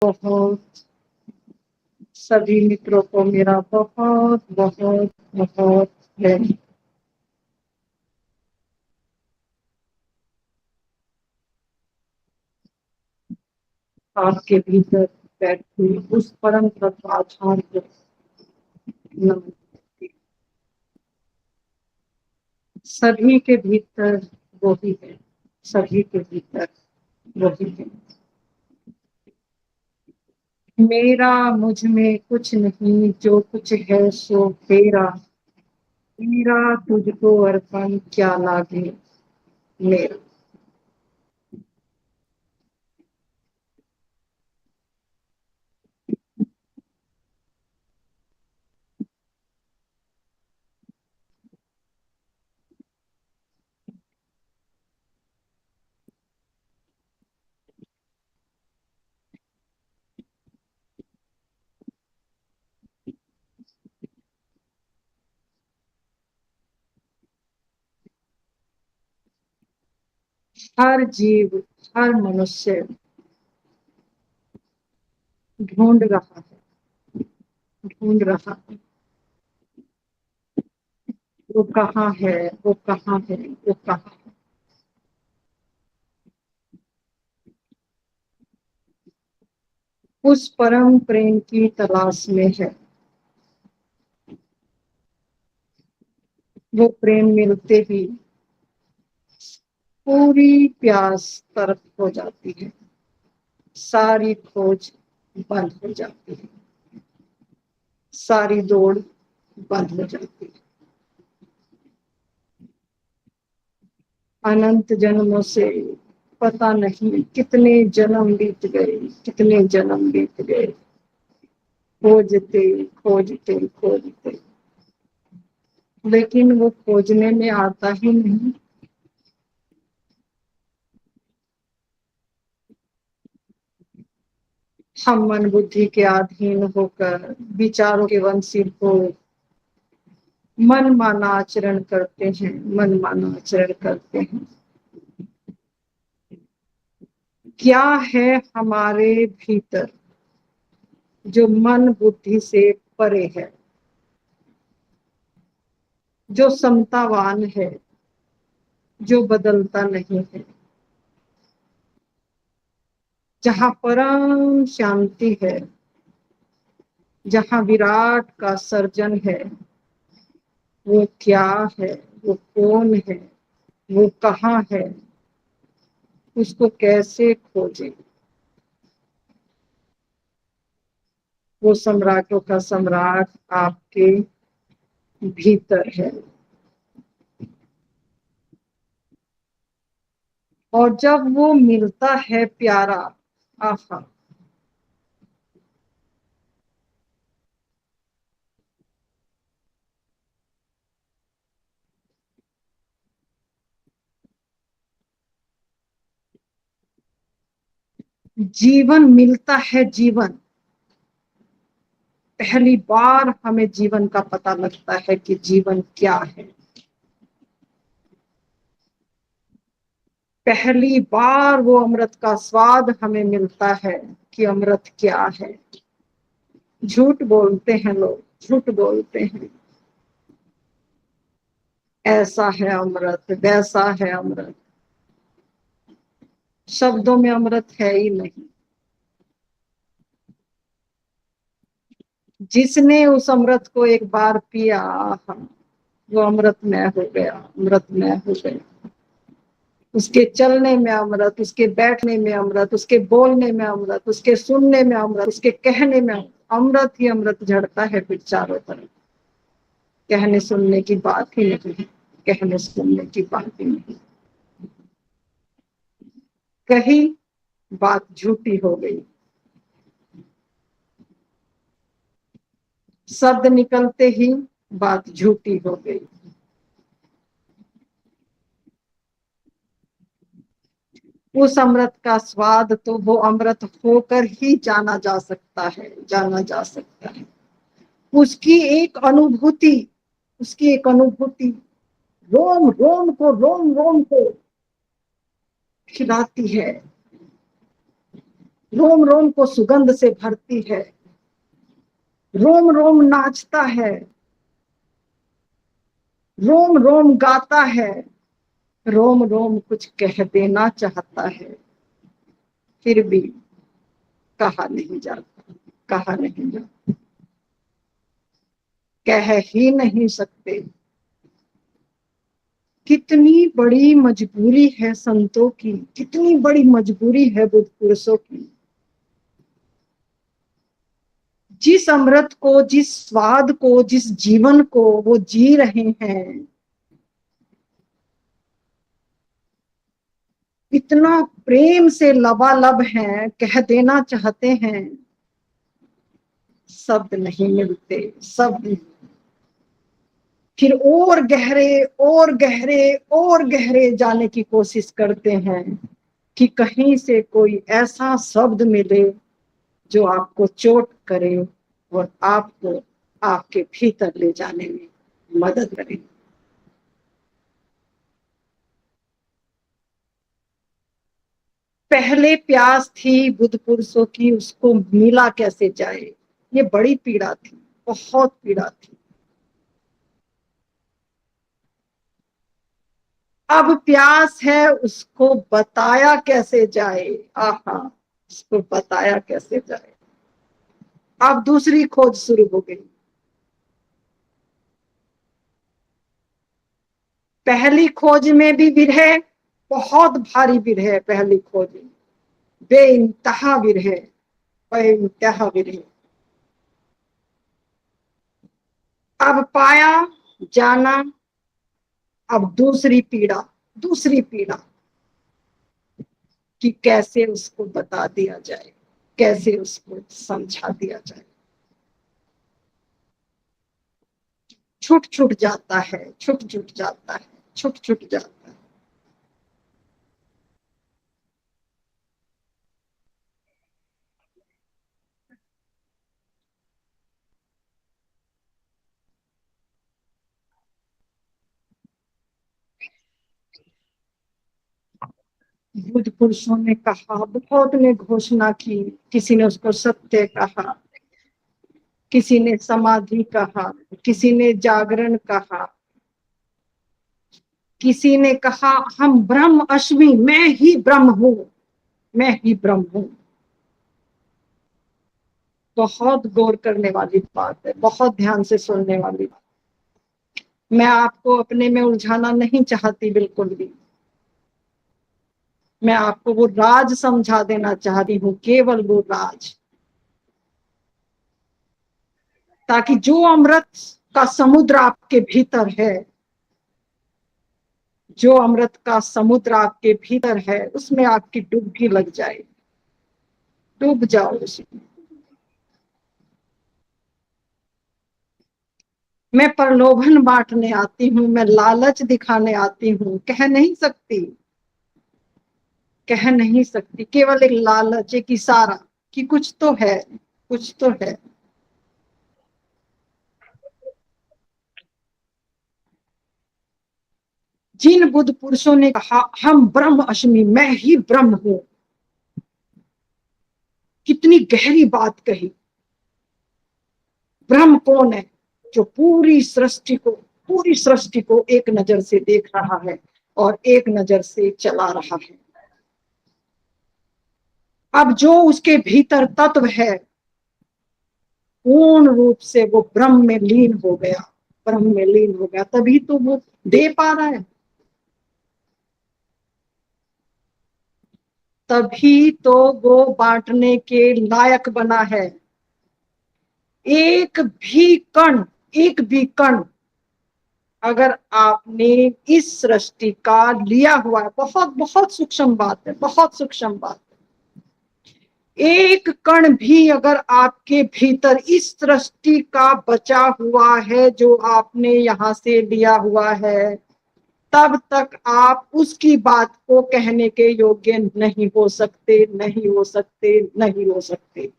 बहुत सभी मित्रों को मेरा बहुत बहुत बहुत है। आपके भीतर बैठी उस परम तत्वाधार को नमन करती हूँ। सभी के भीतर वही है, सभी के भीतर वही है। मेरा मुझ में कुछ नहीं, जो कुछ है सो तेरा। मेरा तुझको अर्पण क्या लागे मेरा। हर जीव, हर मनुष्य ढूंढ रहा है, ढूंढ रहा है। वो कहाँ है, वो कहाँ है, वो कहाँ है। उस परम प्रेम की तलाश में है। वो प्रेम मिलते ही पूरी प्यास तर्क हो जाती है, सारी खोज बंद हो जाती है, सारी दौड़ बंद हो जाती है। अनंत जन्मों से पता नहीं कितने जन्म बीत गए, कितने जन्म बीत गए, खोजते खोजते खोजते, लेकिन वो खोजने में आता ही नहीं। हम मन बुद्धि के अधीन होकर विचारों के वंशील हो मन माना आचरण करते हैं, मन माना आचरण करते हैं। क्या है हमारे भीतर जो मन बुद्धि से परे है, जो समतावान है, जो बदलता नहीं है, जहाँ परम शांति है, जहाँ विराट का सर्जन है। वो क्या है, वो कौन है, वो कहाँ है, उसको कैसे खोजें। वो सम्राटों का सम्राट आपके भीतर है। और जब वो मिलता है प्यारा, आहा, जीवन मिलता है, जीवन। पहली बार हमें जीवन का पता लगता है कि जीवन क्या है। पहली बार वो अमृत का स्वाद हमें मिलता है कि अमृत क्या है। झूठ बोलते हैं लोग, झूठ बोलते हैं, ऐसा है अमृत, वैसा है अमृत। शब्दों में अमृत है ही नहीं। जिसने उस अमृत को एक बार पिया, आहा, वो अमृतमय हो गया, अमृतमय हो गया। उसके चलने में अमृत, उसके बैठने में अमृत, उसके बोलने में अमृत, उसके सुनने में अमृत, उसके कहने में अमृत ही अमृत झड़ता है फिर चारों तरफ। कहने सुनने की बात ही नहीं, कहने सुनने की बात ही नहीं। कही बात झूठी हो गई, शब्द निकलते ही बात झूठी हो गई। उस अमृत का स्वाद तो वो अमृत होकर ही जाना जा सकता है, जाना जा सकता है। उसकी एक अनुभूति, उसकी एक अनुभूति रोम रोम को, रोम रोम को खिलाती है। रोम रोम को सुगंध से भरती है, रोम रोम नाचता है, रोम रोम गाता है, रोम रोम कुछ कह देना चाहता है, फिर भी कहा नहीं जाता, कहा नहीं जाता, कह ही नहीं सकते। कितनी बड़ी मजबूरी है संतों की, कितनी बड़ी मजबूरी है बुद्ध पुरुषों की। जिस अमृत को, जिस स्वाद को, जिस जीवन को वो जी रहे हैं, इतना प्रेम से लबालब हैं, कह देना चाहते हैं, शब्द नहीं मिलते, शब्द। फिर और गहरे और गहरे और गहरे जाने की कोशिश करते हैं कि कहीं से कोई ऐसा शब्द मिले जो आपको चोट करे और आपको आपके भीतर ले जाने में मदद करे। पहले प्यास थी बुद्ध पुरुषों की, उसको मिला कैसे जाए, ये बड़ी पीड़ा थी, बहुत पीड़ा थी। अब प्यास है, उसको बताया कैसे जाए, आहा, उसको बताया कैसे जाए। अब दूसरी खोज शुरू हो गई। पहली खोज में भी विरह, बहुत भारी विरह, पहली खोज में बेइंतहा विरह, बेइंतहा विरह। अब पाया जाना, अब दूसरी पीड़ा, दूसरी पीड़ा कि कैसे उसको बता दिया जाए, कैसे उसको समझा दिया जाए। छूट छूट जाता है, छूट छूट जाता है, छूट छूट जाता है। बुद्ध पुरुषों ने कहा, बहुत ने घोषणा की, किसी ने उसको सत्य कहा, किसी ने समाधि कहा, किसी ने जागरण कहा, किसी ने कहा हम ब्रह्म अश्मि, मैं ही ब्रह्म हूं, मैं ही ब्रह्म हूं। बहुत गौर करने वाली बात है, बहुत ध्यान से सुनने वाली बात। मैं आपको अपने में उलझाना नहीं चाहती बिल्कुल भी, मैं आपको वो राज समझा देना चाहती हूँ, केवल वो राज, ताकि जो अमृत का समुद्र आपके भीतर है, जो अमृत का समुद्र आपके भीतर है, उसमें आपकी डुबकी लग जाए, डूब जाओ उसमें। मैं प्रलोभन बांटने आती हूँ, मैं लालच दिखाने आती हूँ, कह नहीं सकती, कह नहीं सकती, केवल एक लालच, एक इशारा कि कुछ तो है, कुछ तो है। जिन बुद्ध पुरुषों ने कहा हम ब्रह्म अश्मि, मैं ही ब्रह्म हूं, कितनी गहरी बात कही। ब्रह्म कौन है? जो पूरी सृष्टि को एक नजर से देख रहा है और एक नजर से चला रहा है। अब जो उसके भीतर तत्व है, पूर्ण रूप से वो ब्रह्म में लीन हो गया, ब्रह्म में लीन हो गया, तभी तो वो दे पा रहा है, तभी तो वो बांटने के लायक बना है। एक भी कण, एक भी कण अगर आपने इस सृष्टि का लिया हुआ है, बहुत बहुत सूक्ष्म बात है, बहुत सूक्ष्म बात है, एक कण भी अगर आपके भीतर इस सृष्टि का बचा हुआ है जो आपने यहां से लिया हुआ है, तब तक आप उसकी बात को कहने के योग्य नहीं हो सकते, नहीं हो सकते, नहीं हो सकते।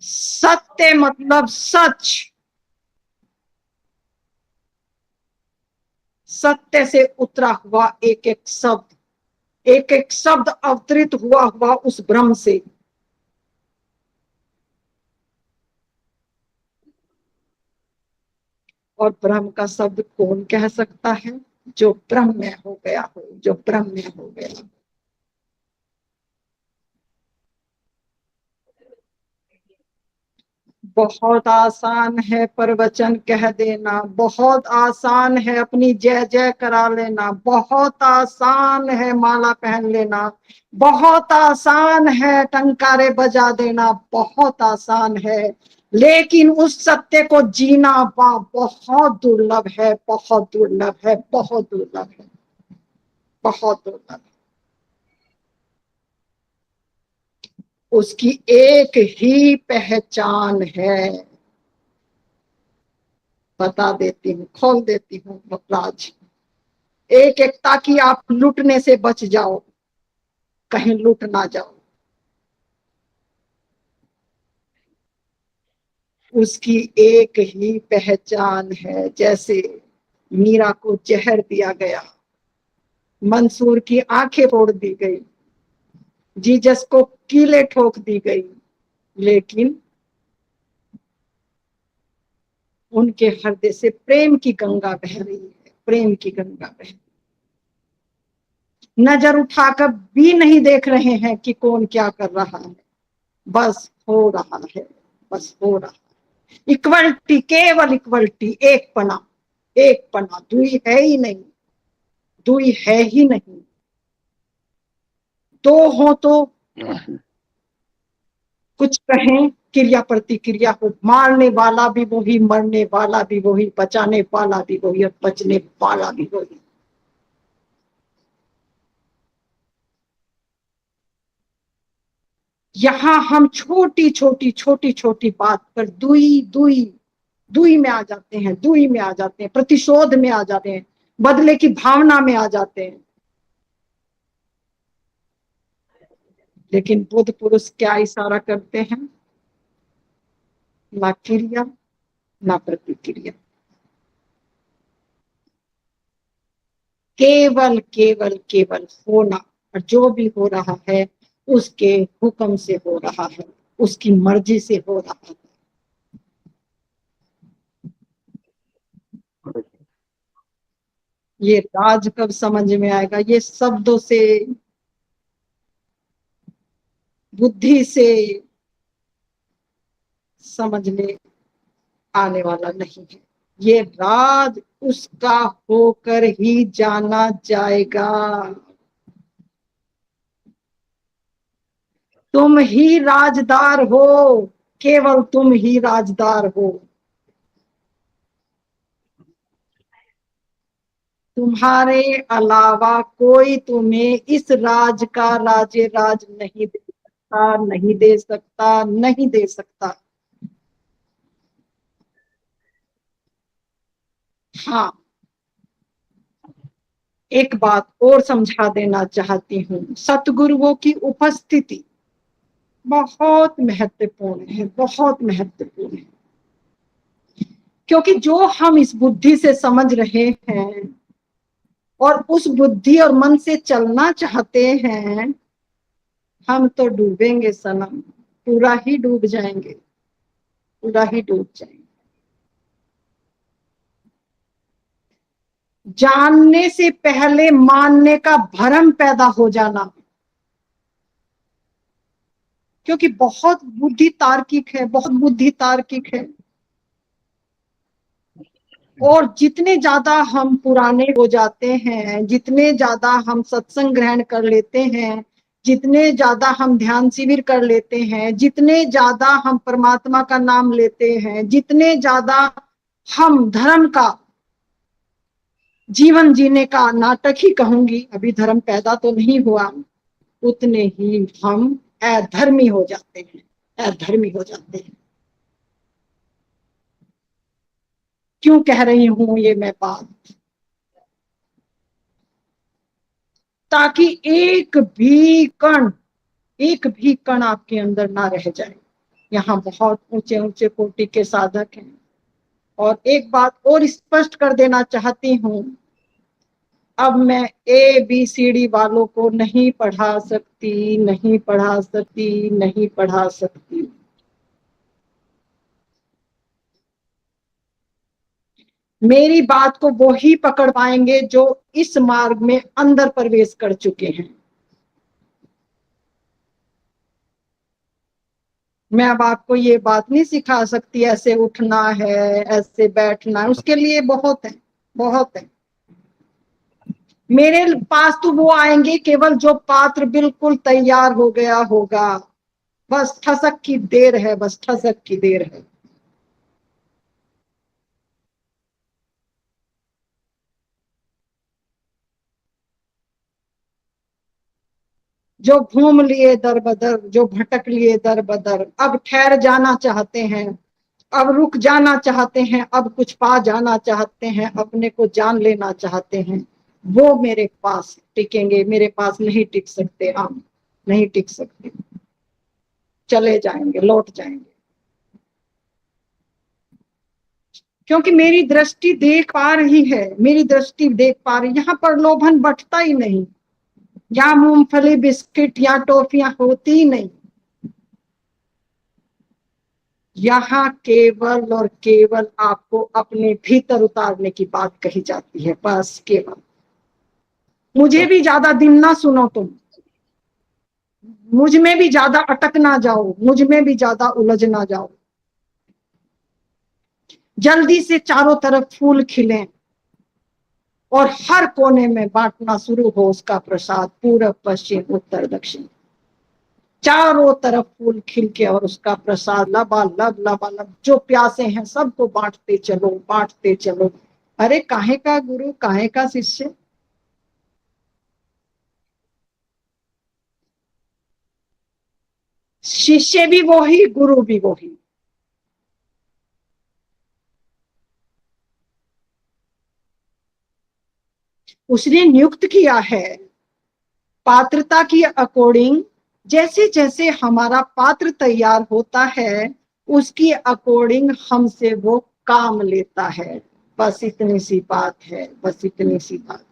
सत्य मतलब सच, सत्य से उतरा हुआ एक एक शब्द, एक एक शब्द अवतरित हुआ हुआ उस ब्रह्म से। और ब्रह्म का शब्द कौन कह सकता है? जो ब्रह्म में हो गया हो, जो ब्रह्म में हो गया। बहुत आसान है प्रवचन कह देना, बहुत आसान है अपनी जय जय करा लेना, बहुत आसान है माला पहन लेना, बहुत आसान है टंकारे बजा देना, बहुत आसान है। लेकिन उस सत्य को जीना बहुत दुर्लभ है, बहुत दुर्लभ है, बहुत दुर्लभ है, बहुत दुर्लभ। उसकी एक ही पहचान है। बता देती हूँ, खोल देती हूँ राज। एक एक, ताकि आप लूटने से बच जाओ, कहीं लूट ना जाओ। उसकी एक ही पहचान है। जैसे मीरा को जहर दिया गया, मंसूर की आंखें फोड़ दी गई, जीसस को कीले ठोक दी गई, लेकिन उनके हृदय से प्रेम की गंगा बह रही है, प्रेम की गंगा बह रही। नजर उठाकर भी नहीं देख रहे हैं कि कौन क्या कर रहा है, बस हो रहा है, बस हो रहा है। इक्वलिटी, केवल इक्वलिटी, एक पना, एक पना, दुई है ही नहीं, दुई है ही नहीं। दो हो तो कुछ कहें, क्रिया प्रतिक्रिया हो, मारने वाला भी वही, मरने वाला भी वही, बचाने वाला भी वही और बचने वाला भी वही। यहाँ हम छोटी छोटी छोटी छोटी बात पर दुई दुई दुई में आ जाते हैं, दुई में आ जाते हैं, प्रतिशोध में आ जाते हैं, बदले की भावना में आ जाते हैं। लेकिन बुद्ध पुरुष क्या इशारा करते हैं? ना क्रिया, ना प्रतिक्रिया, केवल केवल केवल होना। और जो भी हो रहा है उसके हुक्म से हो रहा है, उसकी मर्जी से हो रहा है। ये राज कब समझ में आएगा? ये शब्दों से, बुद्धि से समझ में आने वाला नहीं है। ये राज उसका होकर ही जाना जाएगा। तुम ही राजदार हो, केवल तुम ही राजदार हो। तुम्हारे अलावा कोई तुम्हें इस राज का राजे राज नहीं दे सकता, नहीं दे सकता, नहीं दे सकता। हाँ, एक बात और समझा देना चाहती हूँ, सतगुरुओं की उपस्थिति बहुत महत्वपूर्ण है, बहुत महत्वपूर्ण है। क्योंकि जो हम इस बुद्धि से समझ रहे हैं और उस बुद्धि और मन से चलना चाहते हैं, हम तो डूबेंगे सनम, पूरा ही डूब जाएंगे, पूरा ही डूब जाएंगे। जानने से पहले मानने का भ्रम पैदा हो जाना, क्योंकि बहुत बुद्धि तार्किक है, बहुत बुद्धि तार्किक है। और जितने ज्यादा हम पुराने हो जाते हैं, जितने ज्यादा हम सत्संग ग्रहण कर लेते हैं, जितने ज्यादा हम ध्यान शिविर कर लेते हैं, जितने ज्यादा हम परमात्मा का नाम लेते हैं, जितने ज्यादा हम धर्म का जीवन जीने का नाटक ही कहूंगी, अभी धर्म पैदा तो नहीं हुआ, उतने ही हम अधर्मी हो जाते हैं, अधर्मी हो जाते हैं। क्यों कह रही हूं ये मैं बात? ताकि एक भी कण आपके अंदर ना रह जाए। यहाँ बहुत ऊंचे ऊंचे कोटि के साधक हैं। और एक बात और स्पष्ट कर देना चाहती हूँ, अब मैं ABCD वालों को नहीं पढ़ा सकती, नहीं पढ़ा सकती, नहीं पढ़ा सकती। मेरी बात को वो ही पकड़ पाएंगे जो इस मार्ग में अंदर प्रवेश कर चुके हैं। मैं अब आपको ये बात नहीं सिखा सकती ऐसे उठना है, ऐसे बैठना है, उसके लिए बहुत है, बहुत है। मेरे पास तो वो आएंगे केवल जो पात्र बिल्कुल तैयार हो गया होगा। बस ठसक की देर है, बस ठसक की देर है। जो घूम लिए दर बदर, जो भटक लिए दर बदर, अब ठहर जाना चाहते हैं, अब रुक जाना चाहते हैं, अब कुछ पा जाना चाहते हैं, अपने को जान लेना चाहते हैं, वो मेरे पास टिकेंगे, मेरे पास नहीं टिक सकते हम, नहीं टिक सकते, चले जाएंगे, लौट जाएंगे। क्योंकि मेरी दृष्टि देख पा रही है, मेरी दृष्टि देख पा रही, यहाँ पर लोभन बटता ही नहीं, यहाँ मूंगफली बिस्किट या टॉफियां होती ही नहीं, यहाँ केवल और केवल आपको अपने भीतर उतारने की बात कही जाती है, बस केवल। मुझे भी ज्यादा दिन ना सुनो तुम, मुझ में भी ज्यादा अटक ना जाओ, मुझ में भी ज्यादा उलझ ना जाओ। जल्दी से चारों तरफ फूल खिलें और हर कोने में बांटना शुरू हो उसका प्रसाद, पूरब पश्चिम उत्तर दक्षिण, चारों तरफ फूल खिल के और उसका प्रसाद लबालब लबालब, जो प्यासे हैं सबको बांटते चलो, बांटते चलो। अरे काहे का गुरु, काहे का शिष्य? शिष्य भी वो ही, गुरु भी वो ही। उसने नियुक्त किया है पात्रता की अकॉर्डिंग। जैसे जैसे हमारा पात्र तैयार होता है उसकी अकॉर्डिंग हमसे वो काम लेता है। बस इतनी सी बात है, बस इतनी सी बात है।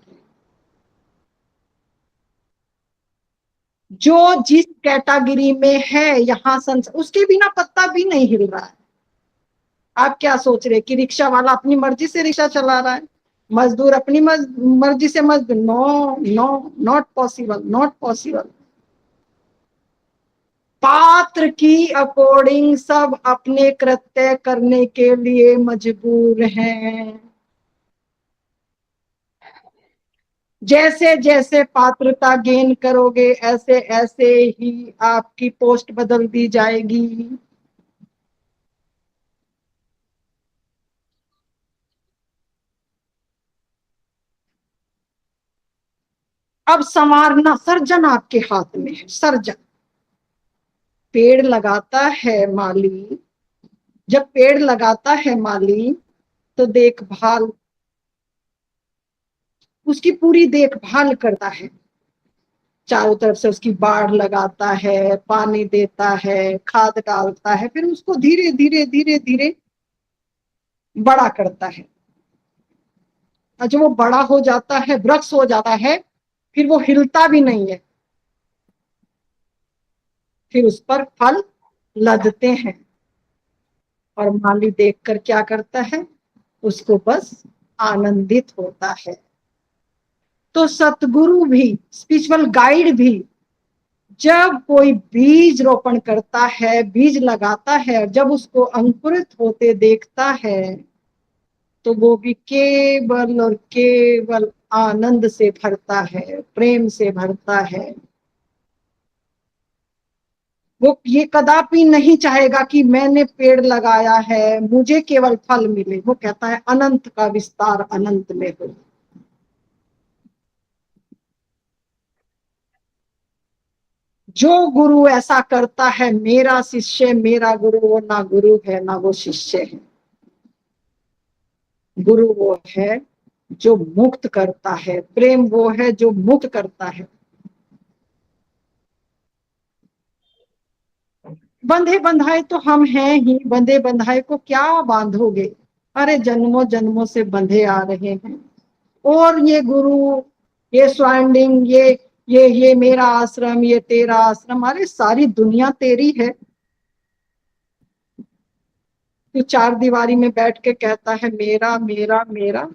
जो जिस कैटेगरी में है यहाँ उसके बिना पत्ता भी नहीं हिल रहा है। आप क्या सोच रहे कि रिक्शा वाला अपनी मर्जी से रिक्शा चला रहा है, मजदूर अपनी मर्जी से मजदूर? No no, not possible, not possible. पात्र की अकॉर्डिंग सब अपने कृत्य करने के लिए मजबूर हैं। जैसे जैसे पात्रता गेन करोगे ऐसे ऐसे ही आपकी पोस्ट बदल दी जाएगी। अब संवारना, सर्जन आपके हाथ में है, सर्जन। पेड़ लगाता है माली, जब पेड़ लगाता है माली तो देखभाल, उसकी पूरी देखभाल करता है, चारों तरफ से उसकी बाढ़ लगाता है, पानी देता है, खाद डालता है, फिर उसको धीरे धीरे धीरे धीरे बड़ा करता है। और जब वो बड़ा हो जाता है, वृक्ष हो जाता है, फिर वो हिलता भी नहीं है, फिर उस पर फल लदते हैं। और माली देखकर क्या करता है? उसको बस आनंदित होता है। तो सतगुरु भी, स्पिरिचुअल गाइड भी, जब कोई बीज रोपण करता है, बीज लगाता है, जब उसको अंकुरित होते देखता है तो वो भी केवल और केवल आनंद से भरता है, प्रेम से भरता है। वो ये कदापि नहीं चाहेगा कि मैंने पेड़ लगाया है मुझे केवल फल मिले। वो कहता है अनंत का विस्तार अनंत में हो। जो गुरु ऐसा करता है, मेरा शिष्य मेरा गुरु, वो ना गुरु है ना वो शिष्य है। गुरु वो है जो मुक्त करता है, प्रेम वो है जो मुक्त करता है। बंधे बंधाए तो हम हैं ही, बंधे बंधाए को क्या बांधोगे? अरे जन्मों जन्मों से बंधे आ रहे हैं। और ये गुरु ये सराउंडिंग, ये मेरा आश्रम, ये तेरा आश्रम। अरे सारी दुनिया तेरी है। तू चार दीवारी में बैठ के कहता है मेरा मेरा मेरा।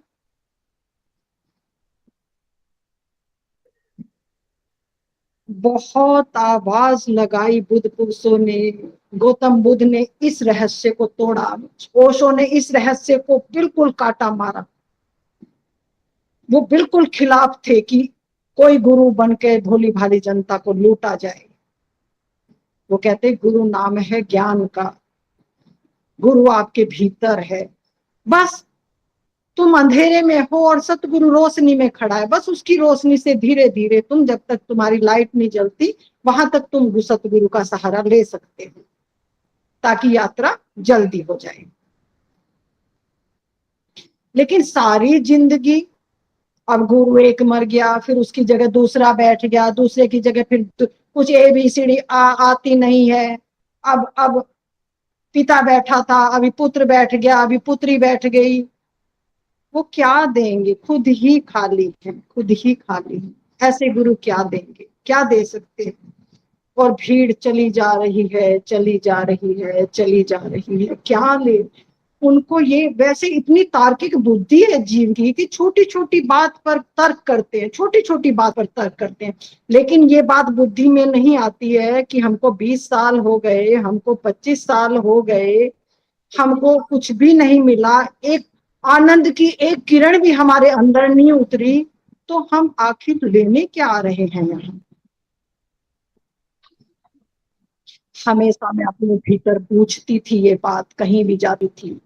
बहुत आवाज लगाई बुद्ध पुरुषों ने, गौतम बुद्ध ने इस रहस्य को तोड़ा, ओशो ने इस रहस्य को बिल्कुल काटा मारा। वो बिल्कुल खिलाफ थे कि कोई गुरु बन के भोली भाली जनता को लूटा जाए। वो कहते गुरु नाम है ज्ञान का, गुरु आपके भीतर है। बस तुम अंधेरे में हो और सतगुरु रोशनी में खड़ा है, बस उसकी रोशनी से धीरे धीरे तुम, जब तक तुम्हारी लाइट नहीं जलती वहां तक तुम सतगुरु का सहारा ले सकते हो, ताकि यात्रा जल्दी हो जाए। लेकिन सारी जिंदगी, अब गुरु एक मर गया, फिर उसकी जगह दूसरा बैठ गया, दूसरे की जगह फिर कुछ ABCD आती नहीं है। अब पिता बैठा था, अभी पुत्र बैठ गया, अभी पुत्री बैठ गई। वो क्या देंगे, खुद ही खाली है, खुद ही खाली है। ऐसे गुरु क्या देंगे, क्या दे सकते हैं। और भीड़ चली जा रही है, चली जा रही है, चली जा रही है, क्या ले उनको। ये वैसे इतनी तार्किक बुद्धि है जीव की कि छोटी छोटी बात पर तर्क करते हैं, छोटी छोटी बात पर तर्क करते हैं। लेकिन ये बात बुद्धि में नहीं आती है कि हमको 20 साल हो गए, हमको 25 साल हो गए, हमको कुछ भी नहीं मिला, एक आनंद की एक किरण भी हमारे अंदर नहीं उतरी, तो हम आखिर लेने क्या आ रहे हैं यहाँ। हमेशा मैं अपने भीतर पूछती थी ये बात, कहीं भी जाती थी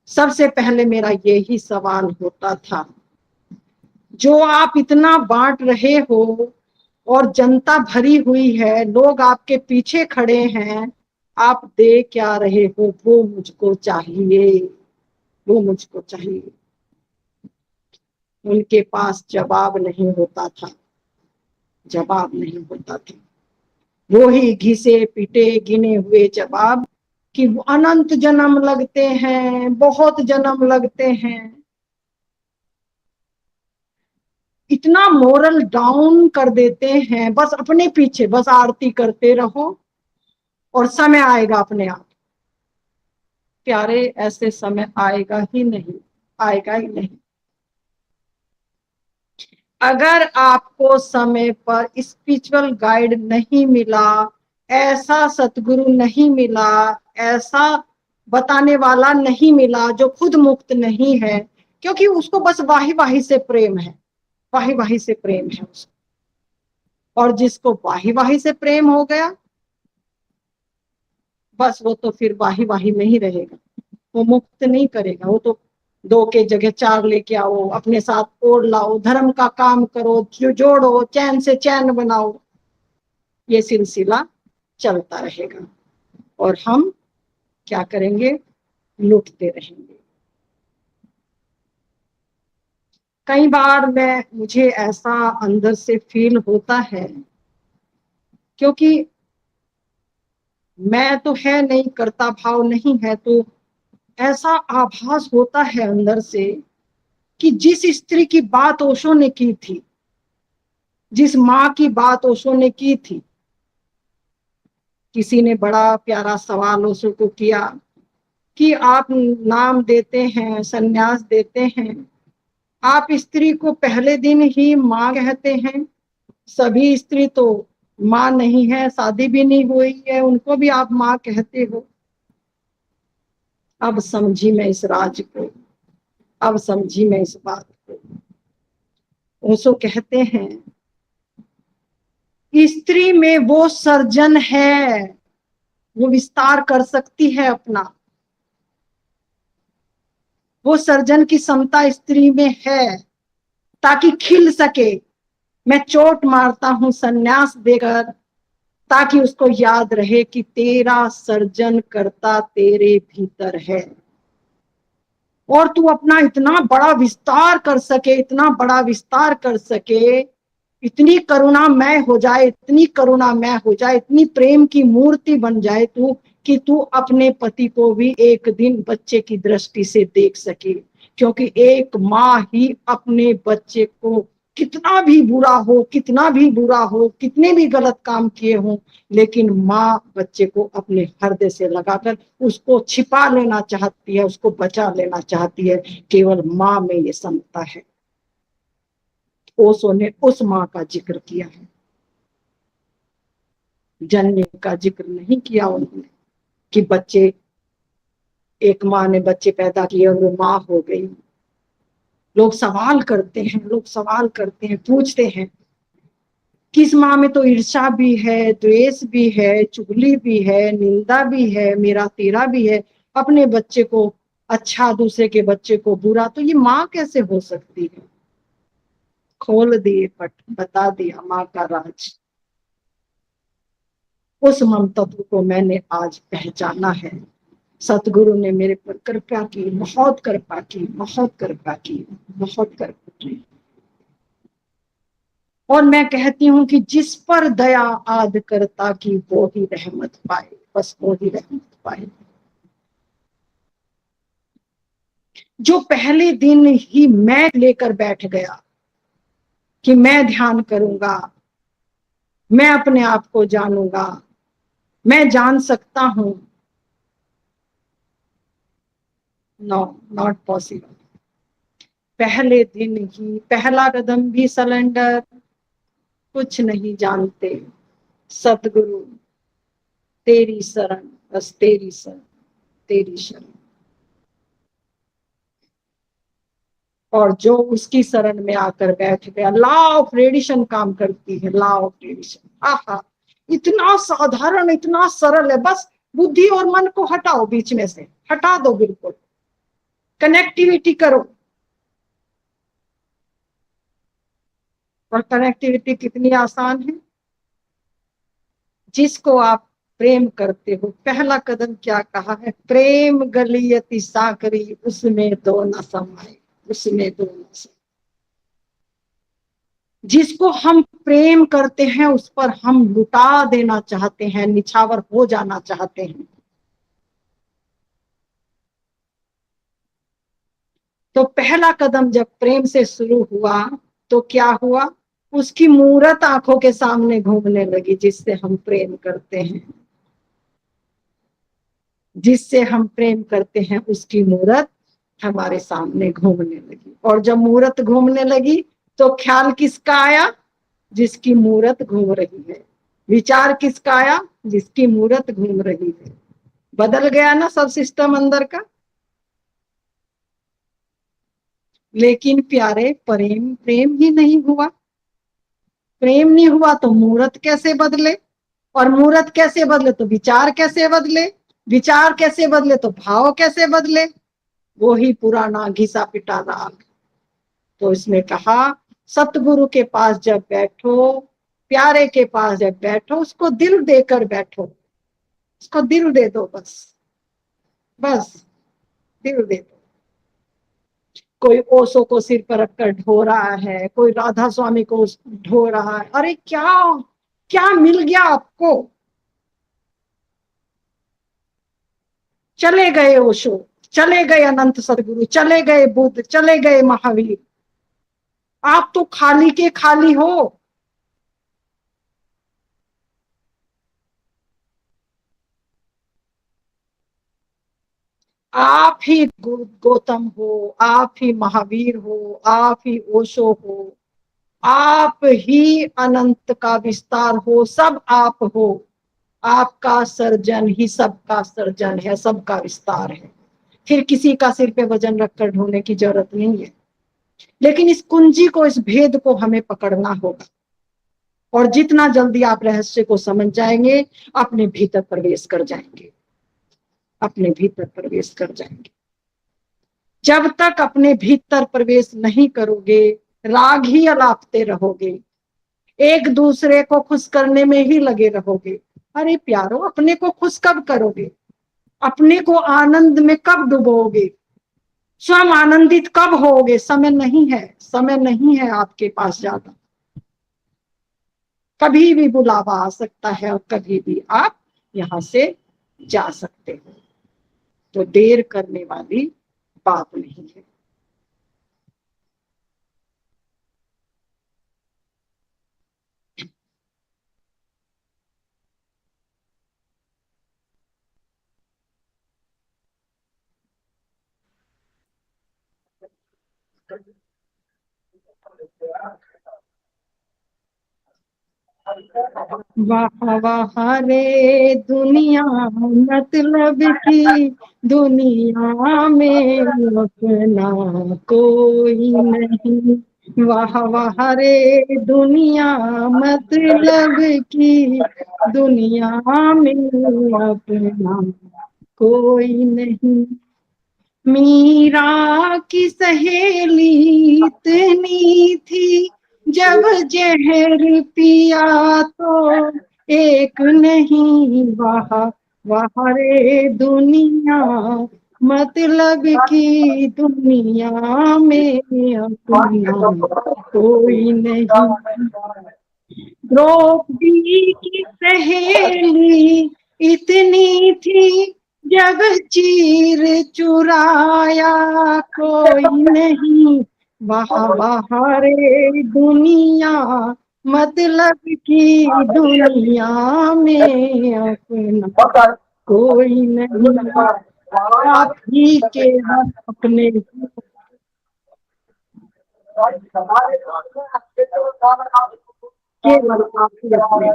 सबसे पहले मेरा यही सवाल होता था, जो आप इतना बांट रहे हो और जनता भरी हुई है, लोग आपके पीछे खड़े हैं, आप दे क्या रहे हो, वो मुझको चाहिए, वो मुझको चाहिए। उनके पास जवाब नहीं होता था, जवाब नहीं होता था। वो ही घिसे पिटे गिने हुए जवाब कि अनंत जन्म लगते हैं, बहुत जन्म लगते हैं। इतना मोरल डाउन कर देते हैं, बस अपने पीछे बस आरती करते रहो और समय आएगा अपने आप। प्यारे, ऐसे समय आएगा ही नहीं, आएगा ही नहीं। अगर आपको समय पर स्पिरिचुअल गाइड नहीं मिला, ऐसा सतगुरु नहीं मिला, ऐसा बताने वाला नहीं मिला जो खुद मुक्त नहीं है, क्योंकि उसको बस वाही वाही से प्रेम है, वाही वाही से प्रेम है उसको। और जिसको वाही वाही से प्रेम हो गया, बस वो तो फिर वाही वाही में ही रहेगा, वो मुक्त नहीं करेगा। वो तो दो के जगह चार लेके आओ, अपने साथ और लाओ, धर्म का काम करो, जो जोड़ो, चैन से चैन बनाओ, ये सिलसिला चलता रहेगा। और हम क्या करेंगे, लुटते रहेंगे। कई बार मुझे ऐसा अंदर से फील होता है, क्योंकि मैं तो है नहीं, कर्ता भाव नहीं है, तो ऐसा आभास होता है अंदर से कि जिस स्त्री की बात ओशो ने की थी, जिस माँ की बात ओशो ने की थी, किसी ने बड़ा प्यारा सवाल ओशो को किया कि आप नाम देते हैं, सन्यास देते हैं, आप स्त्री को पहले दिन ही माँ कहते हैं, सभी स्त्री तो माँ नहीं है, शादी भी नहीं हुई है, उनको भी आप माँ कहते हो। अब समझी मैं इस राज को, अब समझी मैं इस बात को। ओशो कहते हैं स्त्री में वो सर्जन है, वो विस्तार कर सकती है अपना, वो सर्जन की क्षमता स्त्री में है, ताकि खिल सके। मैं चोट मारता हूं सन्यास देकर, ताकि उसको याद रहे कि तेरा सर्जन करता तेरे भीतर है, और तू अपना इतना बड़ा विस्तार कर सके, इतना बड़ा विस्तार कर सके, इतनी करुणामय हो जाए, इतनी करुणामय हो जाए, इतनी प्रेम की मूर्ति बन जाए तू, कि तू अपने पति को भी एक दिन बच्चे की दृष्टि से देख सके। क्योंकि एक माँ ही अपने बच्चे को कितना भी बुरा हो, कितना भी बुरा हो, कितने भी गलत काम किए हों, लेकिन माँ बच्चे को अपने हृदय से लगाकर उसको छिपा लेना चाहती है, उसको बचा लेना चाहती है। केवल माँ में ये क्षमता है। ओशो ने उस माँ का जिक्र किया है, जन्म का जिक्र नहीं किया उन्होंने कि बच्चे, एक माँ ने बच्चे पैदा किए और वो माँ हो गई। लोग सवाल करते हैं, लोग सवाल करते हैं, पूछते हैं, किस माँ में तो ईर्ष्या भी है, द्वेष भी है, चुगली भी है, निंदा भी है, मेरा तेरा भी है, अपने बच्चे को अच्छा, दूसरे के बच्चे को बुरा, तो ये माँ कैसे हो सकती है? खोल दिए पट, बता दिया माँ का राज। उस ममता को मैंने आज पहचाना है। सतगुरु ने मेरे पर कृपा की, बहुत कृपा की, बहुत कृपा की, बहुत कृपा की। और मैं कहती हूँ कि जिस पर दया आद करता की वो ही रहमत पाए, बस वो ही रहमत पाए। जो पहले दिन ही मैं लेकर बैठ गया कि मैं ध्यान करूंगा, मैं अपने आप को जानूंगा, मैं जान सकता हूं, नो, नॉट पॉसिबल। पहले दिन ही पहला कदम भी सरेंडर, कुछ नहीं जानते, सतगुरु तेरी शरण, बस तेरी शरण, तेरी शरण। और जो उसकी शरण में आकर बैठ गया, लॉ ऑफ रेडिशन काम करती है, लॉ ऑफ रेडिशन। आहा, इतना साधारण, इतना सरल है, बस बुद्धि और मन को हटाओ, बीच में से हटा दो, बिल्कुल कनेक्टिविटी करो। और कनेक्टिविटी कितनी आसान है, जिसको आप प्रेम करते हो। पहला कदम क्या कहा है, प्रेम गलियति साकरी, उसमें दो न समाए, उसमें दो न समाए। जिसको हम प्रेम करते हैं उस पर हम लुटा देना चाहते हैं, निछावर हो जाना चाहते हैं। तो पहला कदम जब प्रेम से शुरू हुआ तो क्या हुआ, उसकी मूरत आंखों के सामने घूमने लगी, जिससे हम प्रेम करते हैं, जिससे हम प्रेम करते हैं उसकी मूरत हमारे सामने घूमने लगी। और जब मूरत घूमने लगी तो ख्याल किसका आया, जिसकी मूरत घूम रही है। विचार किसका आया, जिसकी मूरत घूम रही है। बदल गया ना सब सिस्टम अंदर का। लेकिन प्यारे, प्रेम प्रेम ही नहीं हुआ। प्रेम नहीं हुआ तो मूरत कैसे बदले, और मूरत कैसे बदले तो विचार कैसे बदले, विचार कैसे बदले तो भाव कैसे बदले। वो ही पुराना घिसा पिटा राग। तो इसने कहा, सतगुरु के पास जब बैठो, प्यारे के पास जब बैठो, उसको दिल देकर बैठो, उसको दिल दे दो, बस बस दिल दे दो। कोई ओशो को सिर पर रखकर ढो रहा है, कोई राधा स्वामी को ढो रहा है, अरे क्या क्या मिल गया आपको। चले गए ओशो, चले गए अनंत सदगुरु, चले गए बुद्ध, चले गए महावीर, आप तो खाली के खाली हो। आप ही गौतम हो, आप ही महावीर हो, आप ही ओशो हो, आप ही अनंत का विस्तार हो, सब आप हो। आपका सर्जन ही सबका सर्जन है, सबका विस्तार है। फिर किसी का सिर पे वजन रखकर ढोने की जरूरत नहीं है। लेकिन इस कुंजी को, इस भेद को हमें पकड़ना होगा। और जितना जल्दी आप रहस्य को समझ जाएंगे, अपने भीतर प्रवेश कर जाएंगे, अपने भीतर प्रवेश कर जाएंगे। जब तक अपने भीतर प्रवेश नहीं करोगे, राग ही अलापते रहोगे, एक दूसरे को खुश करने में ही लगे रहोगे। अरे प्यारो, अपने को खुश कब करोगे, अपने को आनंद में कब डुबोगे, स्वयं आनंदित कब होगे। समय नहीं है, समय नहीं है आपके पास ज्यादा। कभी भी बुलावा आ सकता है और कभी भी आप यहां से जा सकते हो। तो देर करने वाली बात नहीं है। वाह वाह रे दुनिया, मतलब की दुनिया में अपना कोई नहीं। वाह वाह रे दुनिया, मतलब की दुनिया में अपना कोई नहीं। मीरा की सहेली इतनी थी, जब जहर पिया तो एक नहीं। वाह वाह रे दुनिया, मतलब की दुनिया में अपना कोई नहीं। द्रौपदी की सहेली इतनी थी, जब चीर चुराया कोई नहीं। वाह वाह रे दुनिया, मतलब की दुनिया में अपना कोई नहीं। आप ही के अपने केवल आप ही अपने।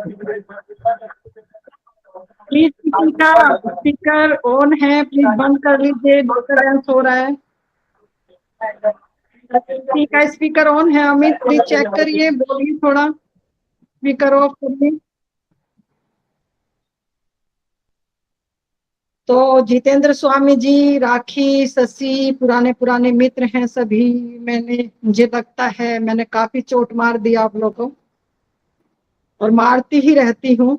प्लीज किसी का स्पीकर ऑन है, प्लीज बंद कर लीजिए, डिस्टर्बेंस हो रहा है। किसी का स्पीकर ऑन है, अमित प्लीज चेक करिए, बोलिए थोड़ा, स्पीकर ऑफ करिए। तो जितेंद्र स्वामी जी, राखी, शशि, पुराने पुराने मित्र हैं सभी। मुझे लगता है मैंने काफी चोट मार दिया आप लोगों को, और मारती ही रहती हूँ,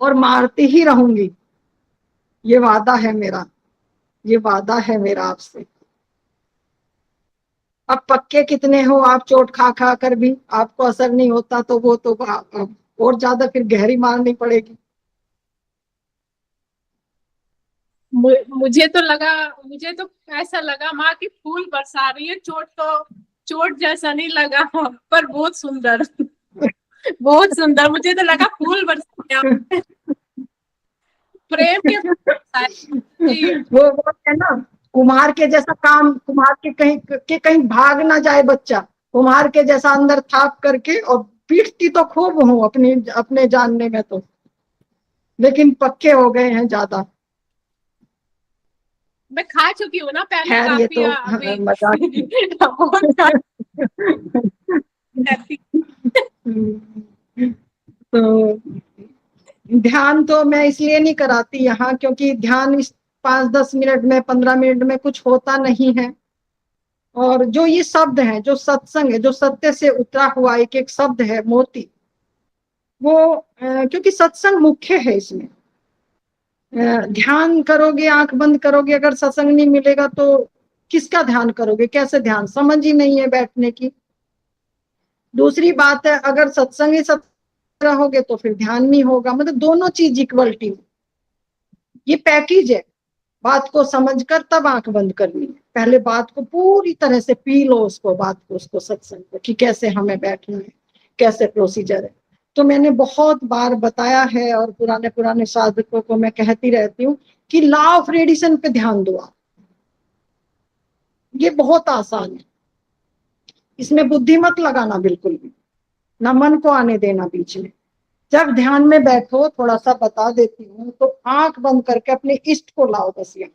और मारती ही रहूंगी। ये वादा है मेरा, ये वादा है मेरा आपसे। अब पक्के कितने हो आप, चोट खा खा कर भी आपको असर नहीं होता, तो वो तो और ज्यादा फिर गहरी मारनी पड़ेगी। मुझे तो लगा, मुझे तो ऐसा लगा माँ की फूल बरसा रही है, चोट तो चोट जैसा नहीं लगा, पर बहुत सुंदर, बहुत सुंदर। मुझे तो लगा फूल बरसा रहे हैं, प्रेम के फूल बरसाए जी। वो है ना, कुम्हार के जैसा काम, कुम्हार के कहीं भाग ना जाए बच्चा, कुम्हार के जैसा अंदर थाप करके, और पीटती तो खूब हूँ अपनी अपने जानने में तो, लेकिन पक्के हो गए हैं ज्यादा। मैं खा चुकी हूँ ना पहले खैर ये काफी, तो अभी मजाक। बहुत रहती। तो ध्यान तो मैं इसलिए नहीं कराती यहाँ, क्योंकि ध्यान इस 5-10 मिनट में, 15 मिनट में कुछ होता नहीं है। और जो ये शब्द है, जो सत्संग है, जो सत्य से उतरा हुआ एक एक शब्द है, मोती, वो क्योंकि सत्संग मुख्य है इसमें। ध्यान करोगे, आंख बंद करोगे, अगर सत्संग नहीं मिलेगा तो किसका ध्यान करोगे, कैसे ध्यान, समझ ही नहीं है बैठने की। दूसरी बात है, अगर सत्संग ही सत्संग रहोगे तो फिर ध्यान नहीं होगा, मतलब दोनों चीज इक्वलिटी में, ये पैकेज है। बात को समझकर तब आंख बंद करनी है, पहले बात को पूरी तरह से पी लो, उसको बात को, उसको सत्संग को, कि कैसे हमें बैठना है, कैसे प्रोसीजर है। तो मैंने बहुत बार बताया है, और पुराने पुराने साधकों को मैं कहती रहती हूँ कि लॉ ऑफ रेडिएशन पे ध्यान दो आप, ये बहुत आसान है, इसमें बुद्धि मत लगाना बिल्कुल भी, ना मन को आने देना बीच में। जब ध्यान में बैठो, थोड़ा सा बता देती हूँ, तो आंख बंद करके अपने इष्ट को लाओ बस यहाँ।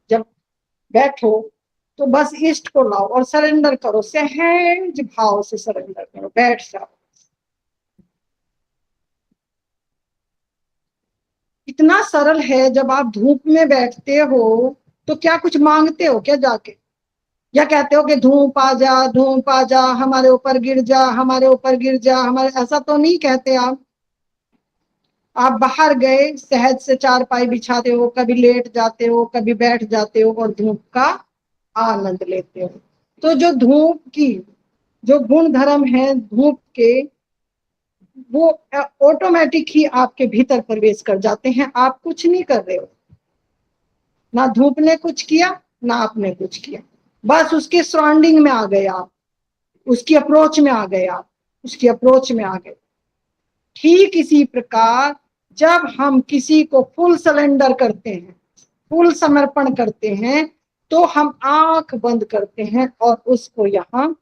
जब बैठो तो बस इष्ट को लाओ और सरेंडर करो, सहज भाव से सरेंडर करो, बैठ जाओ। इतना सरल है, जब आप धूप में बैठते हो तो क्या कुछ मांगते हो क्या जाके, या कहते हो कि धूप आ जा, धूप आ जा, हमारे ऊपर गिर जा, हमारे ऊपर गिर जा, हमारे, ऐसा तो नहीं कहते आप बाहर गए, सहज से चारपाई बिछाते हो, कभी लेट जाते हो, कभी बैठ जाते हो, और धूप का आनंद लेते हो। तो जो धूप की जो गुण धर्म है धूप के, वो ऑटोमेटिक ही आपके भीतर प्रवेश कर जाते हैं, आप कुछ नहीं कर रहे हो, ना धूप ने कुछ किया, ना आपने कुछ किया, बस उसके सराउंडिंग में आ गए आप, उसकी अप्रोच में आ गए आप, उसकी अप्रोच में आ गए। ठीक इसी प्रकार जब हम किसी को फुल सरेंडर करते हैं, फुल समर्पण करते हैं, तो हम आंख बंद करते हैं और उसको यहाँ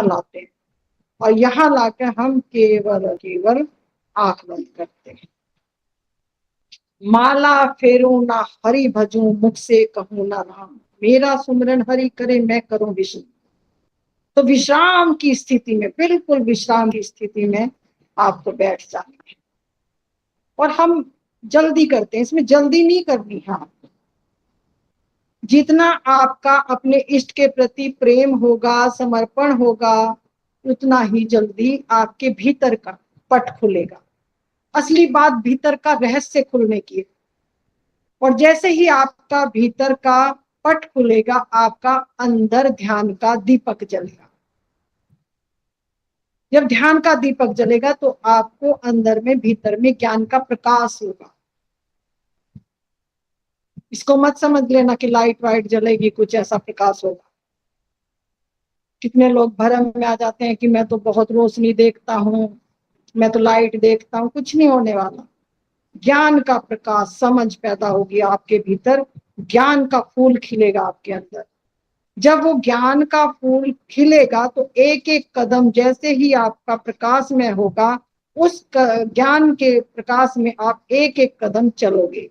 लाते हैं, और यहाँ लाकर हम केवल केवल आंख बंद करते हैं। माला फेरू ना हरि भजू, मुख से कहूं ना राम, मेरा सुमरन हरि करे मैं करूं विष्णु। तो विश्राम की स्थिति में, बिल्कुल विश्राम की स्थिति में आपको बैठ जाना है। और हम जल्दी करते हैं, इसमें जल्दी नहीं करनी है आपको। जितना आपका अपने इष्ट के प्रति प्रेम होगा, समर्पण होगा, उतना ही जल्दी आपके भीतर का पट खुलेगा। असली बात भीतर का रहस्य खुलने की है। और जैसे ही आपका भीतर का पट खुलेगा, आपका अंदर ध्यान का दीपक जलेगा। जब ध्यान का दीपक जलेगा तो आपको अंदर में, भीतर में ज्ञान का प्रकाश होगा। इसको मत समझ लेना कि लाइट वाइट जलेगी, कुछ ऐसा प्रकाश होगा। कितने लोग भ्रम में आ जाते हैं कि मैं तो बहुत रोशनी देखता हूँ, मैं तो लाइट देखता हूँ। कुछ नहीं होने वाला। ज्ञान का प्रकाश, समझ पैदा होगी आपके भीतर, ज्ञान का फूल खिलेगा आपके अंदर। जब वो ज्ञान का फूल खिलेगा तो एक एक कदम जैसे ही आपका प्रकाश में होगा, उस ज्ञान के प्रकाश में आप एक एक कदम चलोगे।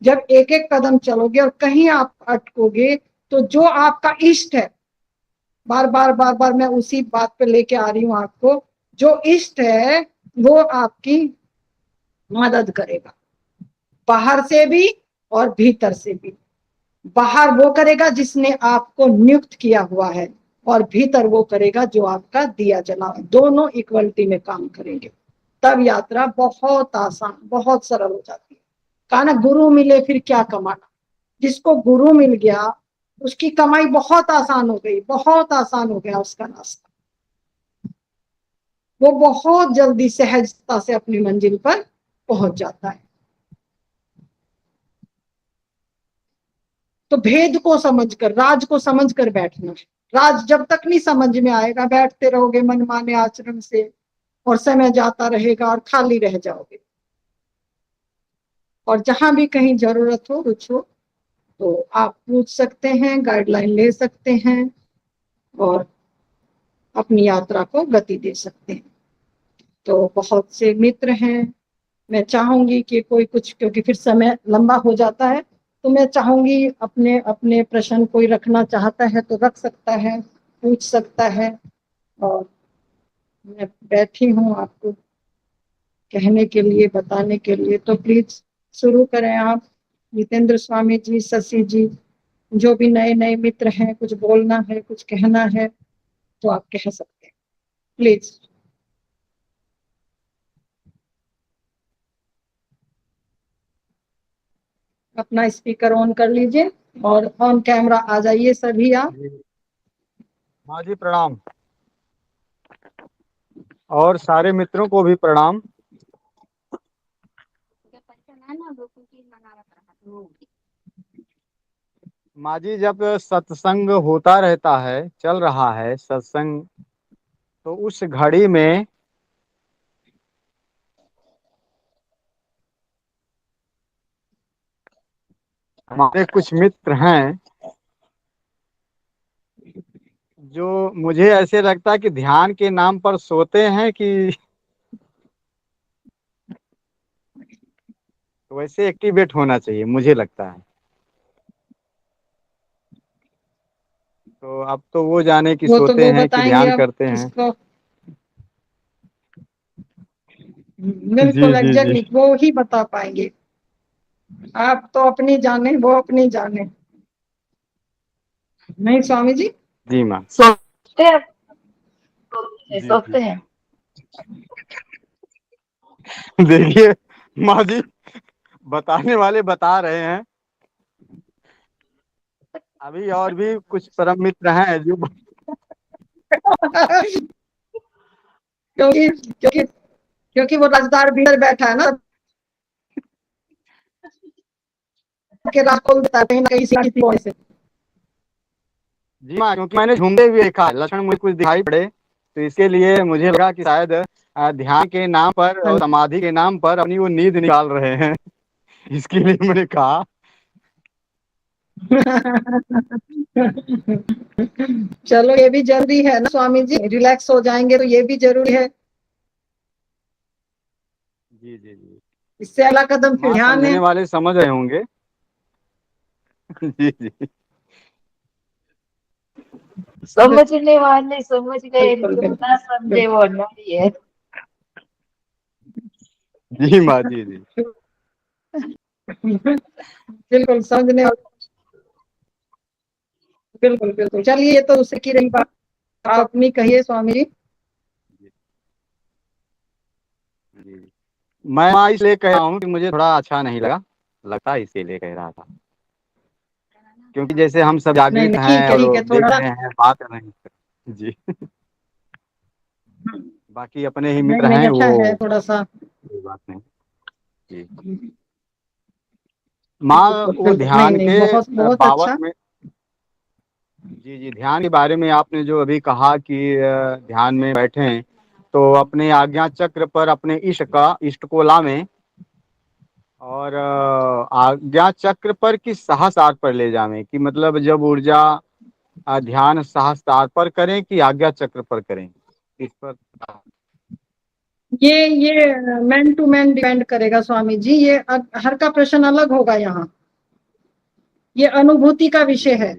जब एक एक कदम चलोगे और कहीं आप अटकोगे, तो जो आपका इष्ट है, बार बार मैं उसी बात पे लेके आ रही हूँ आपको, जो इष्ट है वो आपकी मदद करेगा, बाहर से भी और भीतर से भी। बाहर वो करेगा जिसने आपको नियुक्त किया हुआ है, और भीतर वो करेगा जो आपका दिया जला। दोनों इक्वलिटी में काम करेंगे, तब यात्रा बहुत आसान, बहुत सरल हो जाती है। कहा ना, गुरु मिले फिर क्या कमाना। जिसको गुरु मिल गया उसकी कमाई बहुत आसान हो गई, बहुत आसान हो गया उसका रास्ता। वो बहुत जल्दी सहजता से अपनी मंजिल पर पहुंच जाता है। तो भेद को समझकर, राज को समझकर बैठना है। राज जब तक नहीं समझ में आएगा, बैठते रहोगे मनमाने आचरण से, और समय जाता रहेगा और खाली रह जाओगे। और जहां भी कहीं जरूरत हो, कुछ हो, तो आप पूछ सकते हैं, गाइडलाइन ले सकते हैं और अपनी यात्रा को गति दे सकते हैं। तो बहुत से मित्र हैं, मैं चाहूंगी कि कोई कुछ, क्योंकि फिर समय लंबा हो जाता है, तो मैं चाहूंगी अपने अपने प्रश्न कोई रखना चाहता है तो रख सकता है, पूछ सकता है। और मैं बैठी हूँ आपको कहने के लिए, बताने के लिए। तो प्लीज शुरू करें आप, जितेंद्र स्वामी जी, शशि जी, जो भी नए नए मित्र हैं, कुछ बोलना है, कुछ कहना है तो आप कह सकते हैं, प्लीज। अपना स्पीकर ऑन कर लीजिए और ऑन कैमरा आ जाइए सभी आप। हाँ जी, प्रणाम। और सारे मित्रों को भी प्रणाम। माँ जी, जब सत्संग होता रहता है, चल रहा है सत्संग, तो उस घड़ी में हमारे कुछ मित्र हैं जो मुझे ऐसे लगता है कि ध्यान के नाम पर सोते हैं, कि वैसे एक्टिवेट होना चाहिए, मुझे लगता है। तो अब तो वो जाने कि वो तो सोते वो हैं कि बताएंगे ध्यान अब करते हैं। किसको। जी बिल्कुल जी जी। एग्जैक्टली वो ही बता पाएंगे। आप तो अपनी जाने, वो अपनी जाने। नहीं स्वामी जी, जी माँ। सोते हैं, जी सोते जी। हैं। देखिए माँ जी, बताने वाले बता रहे हैं। अभी और भी कुछ परम मित्र हैं जो क्योंकि क्योंकि क्योंकि वो राजदार भीतर बैठा है ना, के रात खोल देता है कहीं ना कहीं किसी कोने से। जी हाँ, क्योंकि मैंने घूमते हुए देखा, लक्षण मुझे कुछ दिखाई पड़े, तो इसके लिए मुझे लगा कि शायद ध्यान के नाम पर हाँ और समाधि के नाम पर अपनी वो नींद निकाल रहे हैं। इसके लिए मैंने कहा। चलो ये भी जरूरी है ना स्वामी जी, रिलैक्स हो जाएंगे तो ये भी जरूरी है। जी जी जी। इससे अगला कदम फिर माँ ध्यान है। समझने वाले समझ रहे होंगे। जी जी समझने वाले समझ गए, बिल्कुल जो बिल्कुल ना समझे वो नहीं है। जी माँ जी जी। बिल्कुल समझने वाले। बिल्कुल बिल्कुल, चलिए ये तो उसे की रही बात, आप अपनी कहिए स्वामी जी। जी। मैं माँ इसलिए कह रहा हूँ कि मुझे थोड़ा अच्छा नहीं लगता इसीलिए कह रहा था। क्योंकि जैसे हम सब नहीं जागृत नहीं, हैं ठीक और है देख थोड़ा। रहे हैं, बात कर रहे हैं। जी। बाकी अपने ही नहीं मित्र नहीं, हैं अच्छा वो, है थोड़ा सा। कोई बात नहीं। जी। माँ बिल्कुल वो बिल्कुल, नहीं ध्यान नहीं, के बहुत बहुत बाबत अच्छा। में, जी जी, ध्यान के बारे में आपने जो अभी कहा कि ध्यान में बैठें तो अपने आज्ञा चक्र पर अपने इष्ट को लावें, और आज्ञा चक्र पर कि सहस्रार पर ले जावें, कि मतलब जब ऊर्जा ध्यान सहस्रार पर करें कि आज्ञा चक्र पर करें, इस पर। ये मैन टू मैन डिपेंड करेगा स्वामी जी, ये हर का प्रश्न अलग होगा यहाँ। ये अनुभूति का विषय जी है।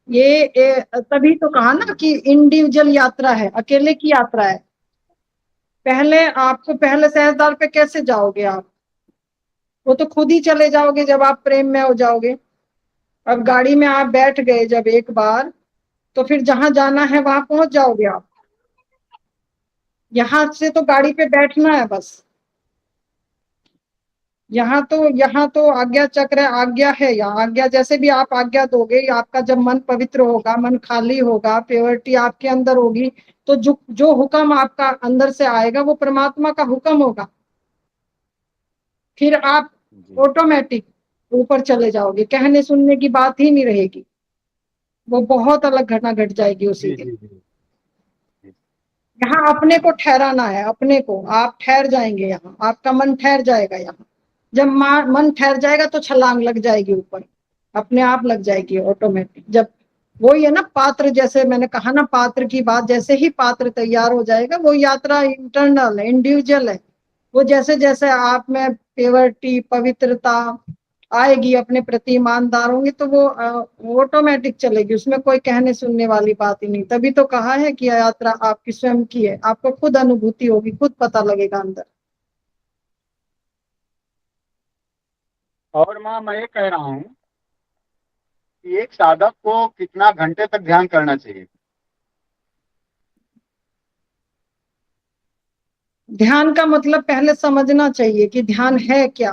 ये तभी तो कहा ना जी कि इंडिविजुअल यात्रा है, अकेले की यात्रा है। पहले सहस्त्रधार पे कैसे जाओगे आप? वो तो खुद ही चले जाओगे जब आप प्रेम में हो जाओगे। अब गाड़ी में आप बैठ गए जब एक बार, तो फिर जहां जाना है वहां पहुंच जाओगे आप। यहां से तो गाड़ी पे बैठना है बस। यहाँ तो आज्ञा चक्र है, आज्ञा है। यहाँ आज्ञा जैसे भी आप आज्ञा दोगे, आपका जब मन पवित्र होगा, मन खाली होगा, प्योरिटी आपके अंदर होगी, तो जो जो हुक्म आपका अंदर से आएगा वो परमात्मा का हुक्म होगा। फिर आप जी ऑटोमेटिक ऊपर चले जाओगे, कहने सुनने की बात ही नहीं रहेगी। वो बहुत अलग घटना घट जाएगी उसी जी दिन। जी जी जी यहाँ अपने को ठहराना है, अपने को आप ठहर जाएंगे, यहाँ आपका मन ठहर जाएगा। यहाँ जब मन ठहर जाएगा तो छलांग लग जाएगी ऊपर, अपने आप लग जाएगी ऑटोमेटिक। जब वही है ना, पात्र, जैसे मैंने कहा ना, पात्र की बात, जैसे ही पात्र तैयार हो जाएगा, वो यात्रा इंटरनल है, इंडिविजुअल है। वो जैसे जैसे आप में प्योरिटी, पवित्रता आएगी, अपने प्रति ईमानदार होंगे, तो वो ऑटोमेटिक चलेगी। उसमें कोई कहने सुनने वाली बात ही नहीं। तभी तो कहा है कि यात्रा आपकी स्वयं की है, आपको खुद अनुभूति होगी, खुद पता लगेगा अंदर। और माँ मैं ये कह रहा हूँ कि एक साधक को कितना घंटे तक ध्यान करना चाहिए? ध्यान का मतलब पहले समझना चाहिए कि ध्यान है क्या।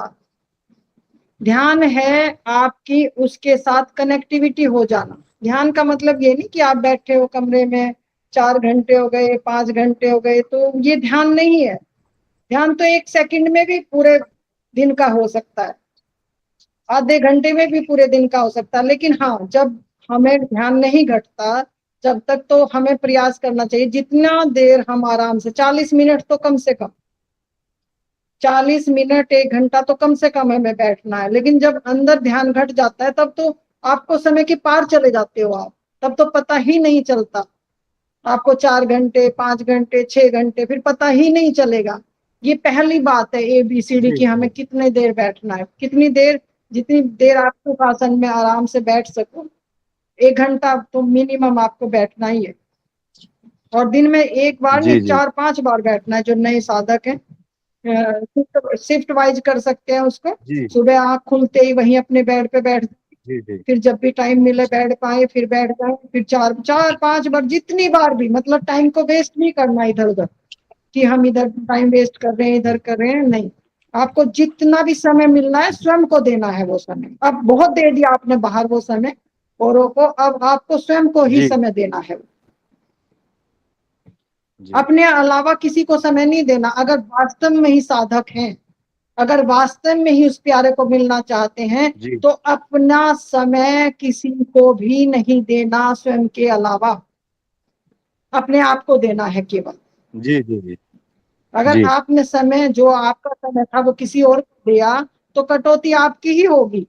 ध्यान है आपकी उसके साथ कनेक्टिविटी हो जाना। ध्यान का मतलब ये नहीं कि आप बैठे हो कमरे में 4 घंटे हो गए, 5 घंटे हो गए, तो ये ध्यान नहीं है। ध्यान तो 1 सेकंड में भी पूरे दिन का हो सकता है, आधे घंटे में भी पूरे दिन का हो सकता है। लेकिन हाँ, जब हमें ध्यान नहीं घटता, जब तक तो हमें प्रयास करना चाहिए, जितना देर हम आराम से, 40 मिनट तो कम से कम, 40 मिनट 1 घंटा तो कम से कम हमें बैठना है। लेकिन जब अंदर ध्यान घट जाता है, तब तो आपको समय के पार चले जाते हो आप, तब तो पता ही नहीं चलता आपको। 4 घंटे, 5 घंटे, 6 घंटे, फिर पता ही नहीं चलेगा। ये पहली बात है ABCD जी की, हमें कितने देर बैठना है, कितनी देर, जितनी देर आप सुख आसन में आराम से बैठ सको। 1 घंटा तो मिनिमम आपको बैठना ही है। और दिन में एक बार नहीं, जी जी 4-5 बार बैठना है। जो नए साधक हैं, शिफ्ट वाइज कर सकते हैं उसको। जी सुबह आंख खुलते ही वहीं अपने बेड पे बैठ, जी जी फिर जब भी टाइम मिले बैठ पाए फिर बैठ जाए, फिर 4-5 बार, जितनी बार भी, मतलब टाइम को वेस्ट नहीं करना इधर उधर, कि हम इधर टाइम वेस्ट कर रहे हैं, इधर कर रहे हैं, नहीं। आपको जितना भी समय मिलना है स्वयं को देना है वो समय। अब बहुत दे दिया आपने बाहर वो समय औरों को, अब आपको स्वयं को ही जी समय देना है। जी अपने अलावा किसी को समय नहीं देना। अगर वास्तव में ही साधक हैं, अगर वास्तव में ही उस प्यारे को मिलना चाहते हैं, जी तो अपना समय किसी को भी नहीं देना, स्वयं के अलावा अपने आप को देना है केवल। जी जी जी अगर जी आपने समय, जो आपका समय था वो किसी और को दिया, तो कटौती आपकी ही होगी,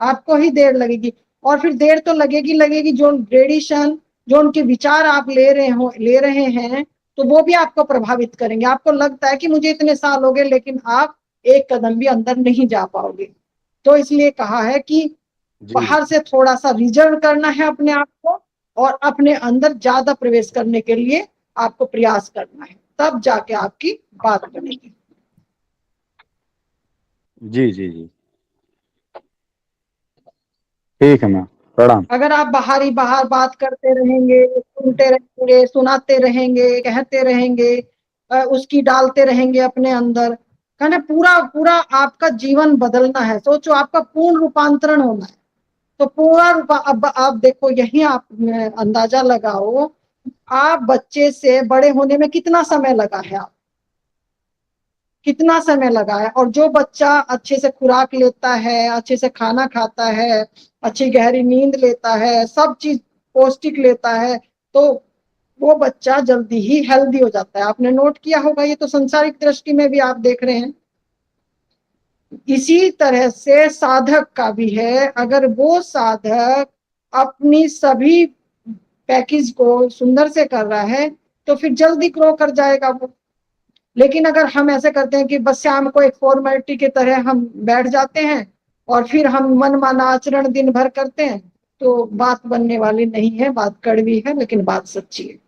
आपको ही देर लगेगी। और फिर देर तो लगेगी, जो ट्रेडिशन, जो उनके विचार आप ले रहे हैं, तो वो भी आपको प्रभावित करेंगे। आपको लगता है कि मुझे इतने साल हो गए, लेकिन आप एक कदम भी अंदर नहीं जा पाओगे। तो इसलिए कहा है कि जी बाहर से थोड़ा सा रिजर्व करना है अपने आप को, और अपने अंदर ज्यादा प्रवेश करने के लिए आपको प्रयास करना है, तब जाके आपकी बात बनेगी। जी जी जी, ठीक है मैम, प्रणाम। अगर आप बाहर बात करते रहेंगे, सुनते रहेंगे, सुनाते रहेंगे, कहते रहेंगे, उसकी डालते रहेंगे अपने अंदर, कहना पूरा पूरा आपका जीवन बदलना है। सोचो, आपका पूर्ण रूपांतरण होना है। तो पूरा अब आप देखो, यही आप अंदाजा लगाओ, आप बच्चे से बड़े होने में कितना समय लगा है, आप कितना समय लगा है। और जो बच्चा अच्छे से खुराक लेता है, अच्छे से खाना खाता है, अच्छी गहरी नींद लेता है, सब चीज पौष्टिक लेता है, तो वो बच्चा जल्दी ही हेल्दी हो जाता है। आपने नोट किया होगा, ये तो संसारिक दृष्टि में भी आप देख रहे हैं। इसी तरह से साधक का भी है। अगर वो साधक अपनी सभी पैकेज को सुंदर से कर रहा है, तो फिर जल्दी ग्रो कर जाएगा वो। लेकिन अगर हम ऐसे करते हैं कि बस शाम को एक फॉर्मेलिटी की तरह हम बैठ जाते हैं, और फिर हम मनमाना आचरण दिन भर करते हैं, तो बात बनने वाली नहीं है। बात कड़वी है, लेकिन बात सच्ची है।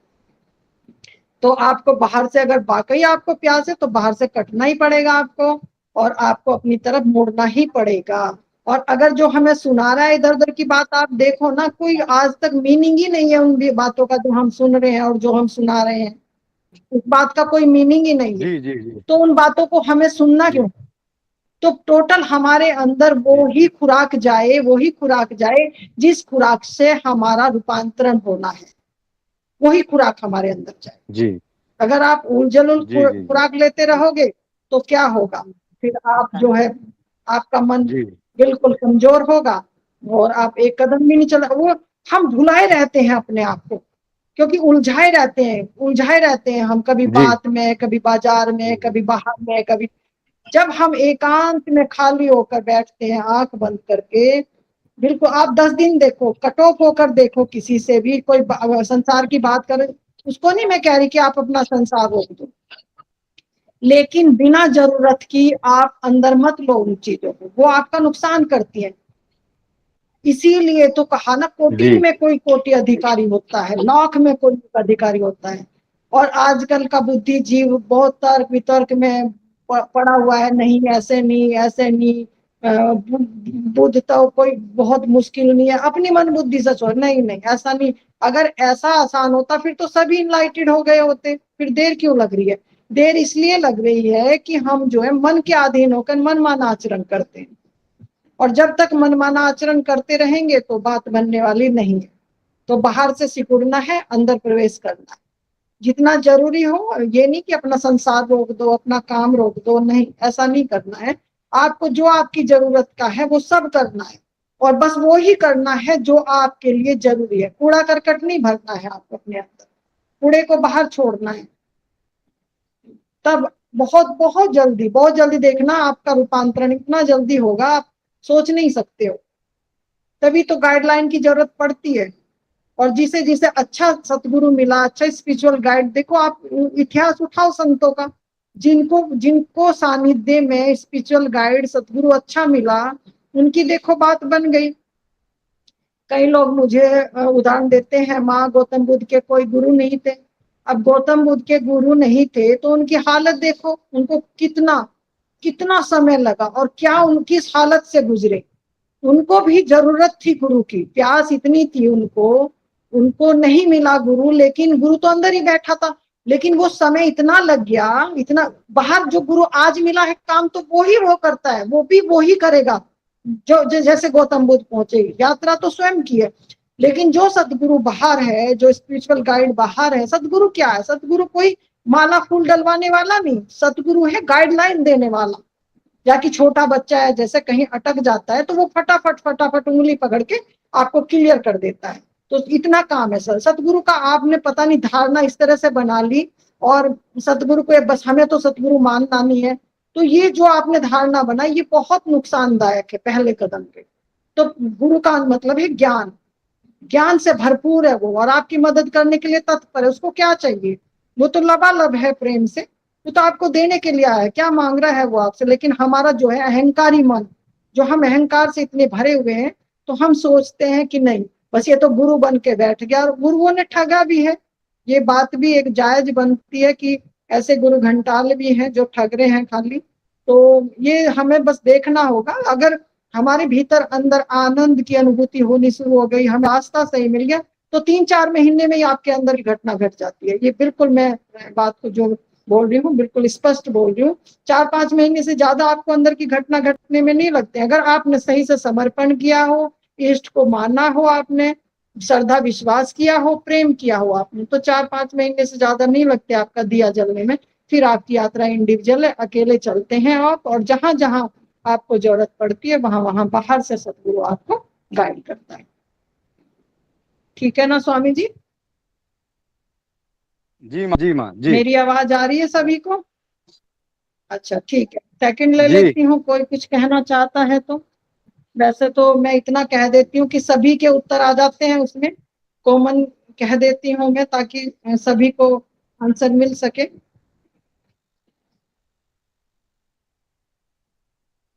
तो आपको बाहर से, अगर वाकई आपको प्यास है, तो बाहर से कटना ही पड़ेगा आपको, और आपको अपनी तरफ मुड़ना ही पड़ेगा। और अगर जो हमें सुना रहा है इधर उधर की बात, आप देखो ना, कोई आज तक मीनिंग ही नहीं है उन बातों का जो हम सुन रहे हैं और जो हम सुना रहे हैं। उस बात का कोई मीनिंग ही नहीं है। जी जी जी तो उन बातों को हमें सुनना जी क्यों? तो टोटल हमारे अंदर जी वो ही खुराक जाए जिस खुराक से हमारा रूपांतरण होना है, वही खुराक हमारे अंदर जाए। जी अगर आप उलझुल जी जी जी खुराक लेते रहोगे, तो क्या होगा? फिर आप जो है, आपका मन जी बिल्कुल कमजोर होगा, और आप एक कदम भी नहीं चला। वो हम भुलाए रहते हैं अपने आप को, क्योंकि उलझाए रहते हैं हम, कभी जी बात में, कभी बाजार में, जी कभी बाहर में, कभी। जब हम एकांत में खाली होकर बैठते हैं, आंख बंद करके, बिल्कुल आप 10 दिन देखो, कट ऑफ होकर देखो, किसी से भी कोई संसार की बात करे, उसको नहीं मैं कह रही कि आप अपना संसार रोक दो, लेकिन बिना जरूरत की आप अंदर मत लो उन चीजों को, वो आपका नुकसान करती है। इसीलिए तो कहा ना, जी कोटि में कोई कोटि अधिकारी होता है, लाख में कोई अधिकारी होता है। और आजकल का बुद्धिजीव बहुत तर्क वितर्क में पड़ा हुआ है, नहीं ऐसे नहीं, ऐसे नहीं, बुद्ध तो कोई बहुत मुश्किल नहीं है, अपनी मन बुद्धि से सोच, नहीं नहीं ऐसा नहीं। अगर ऐसा आसान होता, फिर तो सभी इनलाइटेड हो गए होते। फिर देर क्यों लग रही है? देर इसलिए लग रही है कि हम जो है मन के अधीन होकर मनमाना आचरण करते हैं, और जब तक मनमाना आचरण करते रहेंगे तो बात बनने वाली नहीं है। तो बाहर से सिकुड़ना है, अंदर प्रवेश करना है जितना जरूरी हो। ये नहीं कि अपना संसार रोक दो, अपना काम रोक दो, नहीं, ऐसा नहीं करना है। आपको जो आपकी जरूरत का है वो सब करना है, और बस वो ही करना है जो आपके लिए जरूरी है। कूड़ा करकट नहीं भरना है आपको अपने अंदर, कूड़े को बाहर छोड़ना है। तब बहुत जल्दी देखना, आपका रूपांतरण इतना जल्दी होगा, आप सोच नहीं सकते हो। तभी तो गाइडलाइन की जरूरत पड़ती है। और जिसे जिसे अच्छा सतगुरु मिला, अच्छा स्पिरिचुअल गाइड, देखो आप इतिहास उठाओ संतों का, जिनको जिनको सानिध्य में स्पिरिचुअल गाइड सतगुरु अच्छा मिला, उनकी देखो बात बन गई। कई लोग मुझे उदाहरण देते हैं, माँ गौतम बुद्ध के कोई गुरु नहीं थे। अब गौतम बुद्ध के गुरु नहीं थे तो उनकी हालत देखो, उनको कितना कितना समय लगा, और क्या उनकी इस हालत से गुजरे। उनको भी जरूरत थी गुरु की, प्यास इतनी थी उनको, उनको नहीं मिला गुरु, लेकिन गुरु तो अंदर ही बैठा था। लेकिन वो समय इतना लग गया, इतना। बाहर जो गुरु आज मिला है, काम तो वो करता है, वो भी वो ही करेगा। जो जैसे गौतम बुद्ध पहुंचे, यात्रा तो स्वयं की है, लेकिन जो सतगुरु बाहर है, जो स्पिरिचुअल गाइड बाहर है, सतगुरु क्या है? सतगुरु कोई माला फूल डलवाने वाला नहीं, सतगुरु है गाइडलाइन देने वाला। या कि छोटा बच्चा है, जैसे कहीं अटक जाता है तो वो फटाफट फटाफट उंगली पकड़ के आपको क्लियर कर देता है। तो इतना काम है सर सतगुरु का। आपने पता नहीं धारणा इस तरह से बना ली, और सतगुरु को बस हमें तो सतगुरु मानना नहीं है, तो ये जो आपने धारणा बनाई ये बहुत नुकसानदायक है पहले कदम पे। तो गुरु का मतलब है ज्ञान, ज्ञान से भरपूर है वो और आपकी मदद करने के लिए तत्पर है। उसको क्या चाहिए, वो तो लबालब है प्रेम से, वो तो आपको देने के लिए आया है, क्या मांग रहा है वो आपसे। लेकिन हमारा जो है अहंकारी मन, जो हम अहंकार से इतने भरे हुए हैं, तो हम सोचते हैं कि नहीं बस ये तो गुरु बन के बैठ गया, और गुरुओं ने ठगा भी है। ये बात भी एक जायज बनती है कि ऐसे गुरु घंटाल भी हैं जो ठग रहे हैं खाली। तो ये हमें बस देखना होगा, अगर हमारे भीतर अंदर आनंद की अनुभूति होनी शुरू हो गई, हमें रास्ता सही मिल गया, तो 3-4 महीने में ही आपके अंदर की घटना घट जाती है। ये बिल्कुल मैं बात को जो बोल रही हूँ बिल्कुल स्पष्ट बोल रही हूँ। 4-5 महीने से ज्यादा आपको अंदर की घटना घटने में नहीं लगते। अगर आपने सही से समर्पण किया हो, इष्ट को माना हो, आपने श्रद्धा विश्वास किया हो, प्रेम किया हो आपने, तो 4-5 महीने से ज्यादा नहीं लगते आपका दिया जलने में। फिर आपकी यात्रा इंडिविजुअल है, अकेले चलते हैं आप, और जहां जहां आपको जरूरत पड़ती है वहां वहां बाहर से सतगुरु आपको गाइड करता है। ठीक है ना स्वामी जी? जी माँ जी। मेरी आवाज आ रही है सभी को? अच्छा ठीक है, सेकंड ले जी लेती हूँ, कोई कुछ कहना चाहता है तो। वैसे तो मैं इतना कह देती हूँ कि सभी के उत्तर आ जाते हैं उसमें, कॉमन कह देती हूँ मैं ताकि सभी को आंसर मिल सके।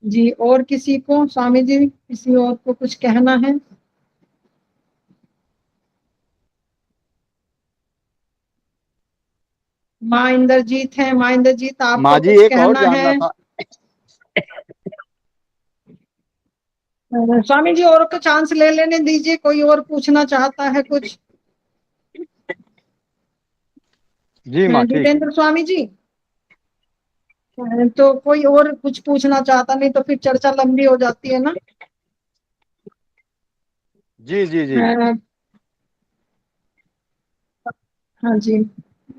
जी, और किसी को, स्वामी जी किसी और को कुछ कहना है? माँ इंद्रजीत है, माँ इंद्रजीत आपको माँ जी कुछ एक और कहना जानना है? था। स्वामी जी और को चांस ले लेने दीजिए, कोई और पूछना चाहता है कुछ? जी माँ ठीक है। जितेंद्र स्वामी जी, तो कोई और कुछ पूछना चाहता, नहीं तो फिर चर्चा लंबी हो जाती है ना। जी जी जी। अ, हाँ जी,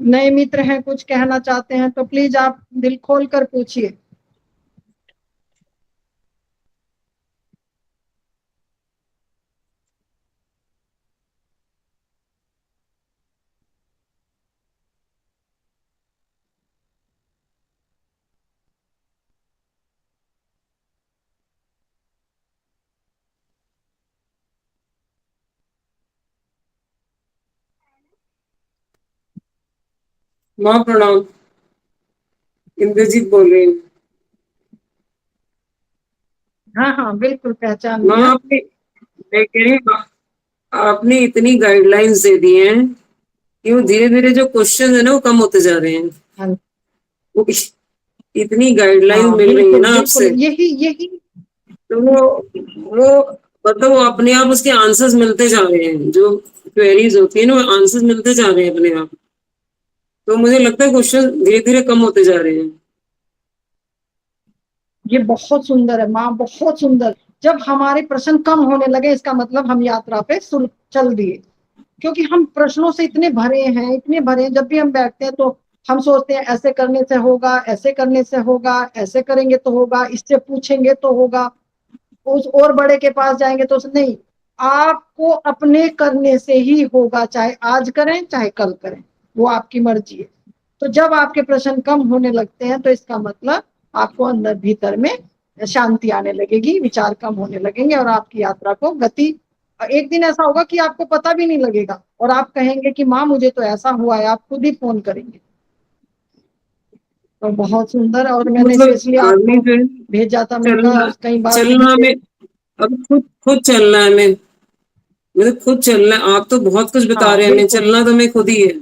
नए मित्र हैं कुछ कहना चाहते हैं तो प्लीज आप दिल खोल कर पूछिए। माँ प्रणाम। इंद्रजीत बोल रही हूँ। हाँ हाँ बिल्कुल पहचान माँ लिया। आपने, मैं कह रही हूँ, आपने इतनी गाइडलाइंस दे दी हैं कि वो धीरे धीरे जो क्वेश्चन है ना वो कम होते जा रहे हैं। हाँ वो इतनी गाइडलाइंस हाँ मिल रही है बिल्कुल ना बिल्कुल, आपसे, यही यही तो वो मतलब वो अपने आप उसके आंसर्स मिलते जा रहे हैं। जो क्वेरीज होती है ना वो आंसर्स मिलते जा रहे हैं अपने आप। तो मुझे लगता है क्वेश्चन धीरे धीरे कम होते जा रहे हैं। ये बहुत सुंदर है माँ, बहुत सुंदर। जब हमारे प्रश्न कम होने लगे इसका मतलब हम यात्रा पे चल दिए, क्योंकि हम प्रश्नों से इतने भरे हैं, इतने भरे हैं। जब भी हम बैठते हैं तो हम सोचते हैं ऐसे करने से होगा, ऐसे करने से होगा, ऐसे करेंगे तो होगा, इससे पूछेंगे तो होगा, उस और बड़े के पास जाएंगे तो नहीं। आपको अपने करने से ही होगा, चाहे आज करें चाहे कल करें, वो आपकी मर्जी है। तो जब आपके प्रश्न कम होने लगते हैं तो इसका मतलब आपको अंदर भीतर में शांति आने लगेगी, विचार कम होने लगेंगे और आपकी यात्रा को गति, एक दिन ऐसा होगा कि आपको पता भी नहीं लगेगा और आप कहेंगे कि माँ मुझे तो ऐसा हुआ है, आप खुद ही फोन करेंगे। तो बहुत सुंदर, और मैंने मतलब स्पेशली आदमी आपको जो है भेजा था, मैंने कहा चलना कई बार चलना में, अब खुद खुद चलना है हमें, मतलब खुद चलना है। आप तो बहुत कुछ बता हाँ रहे हैं, हमें बिल्कुल, चलना तो हमें खुद ही है।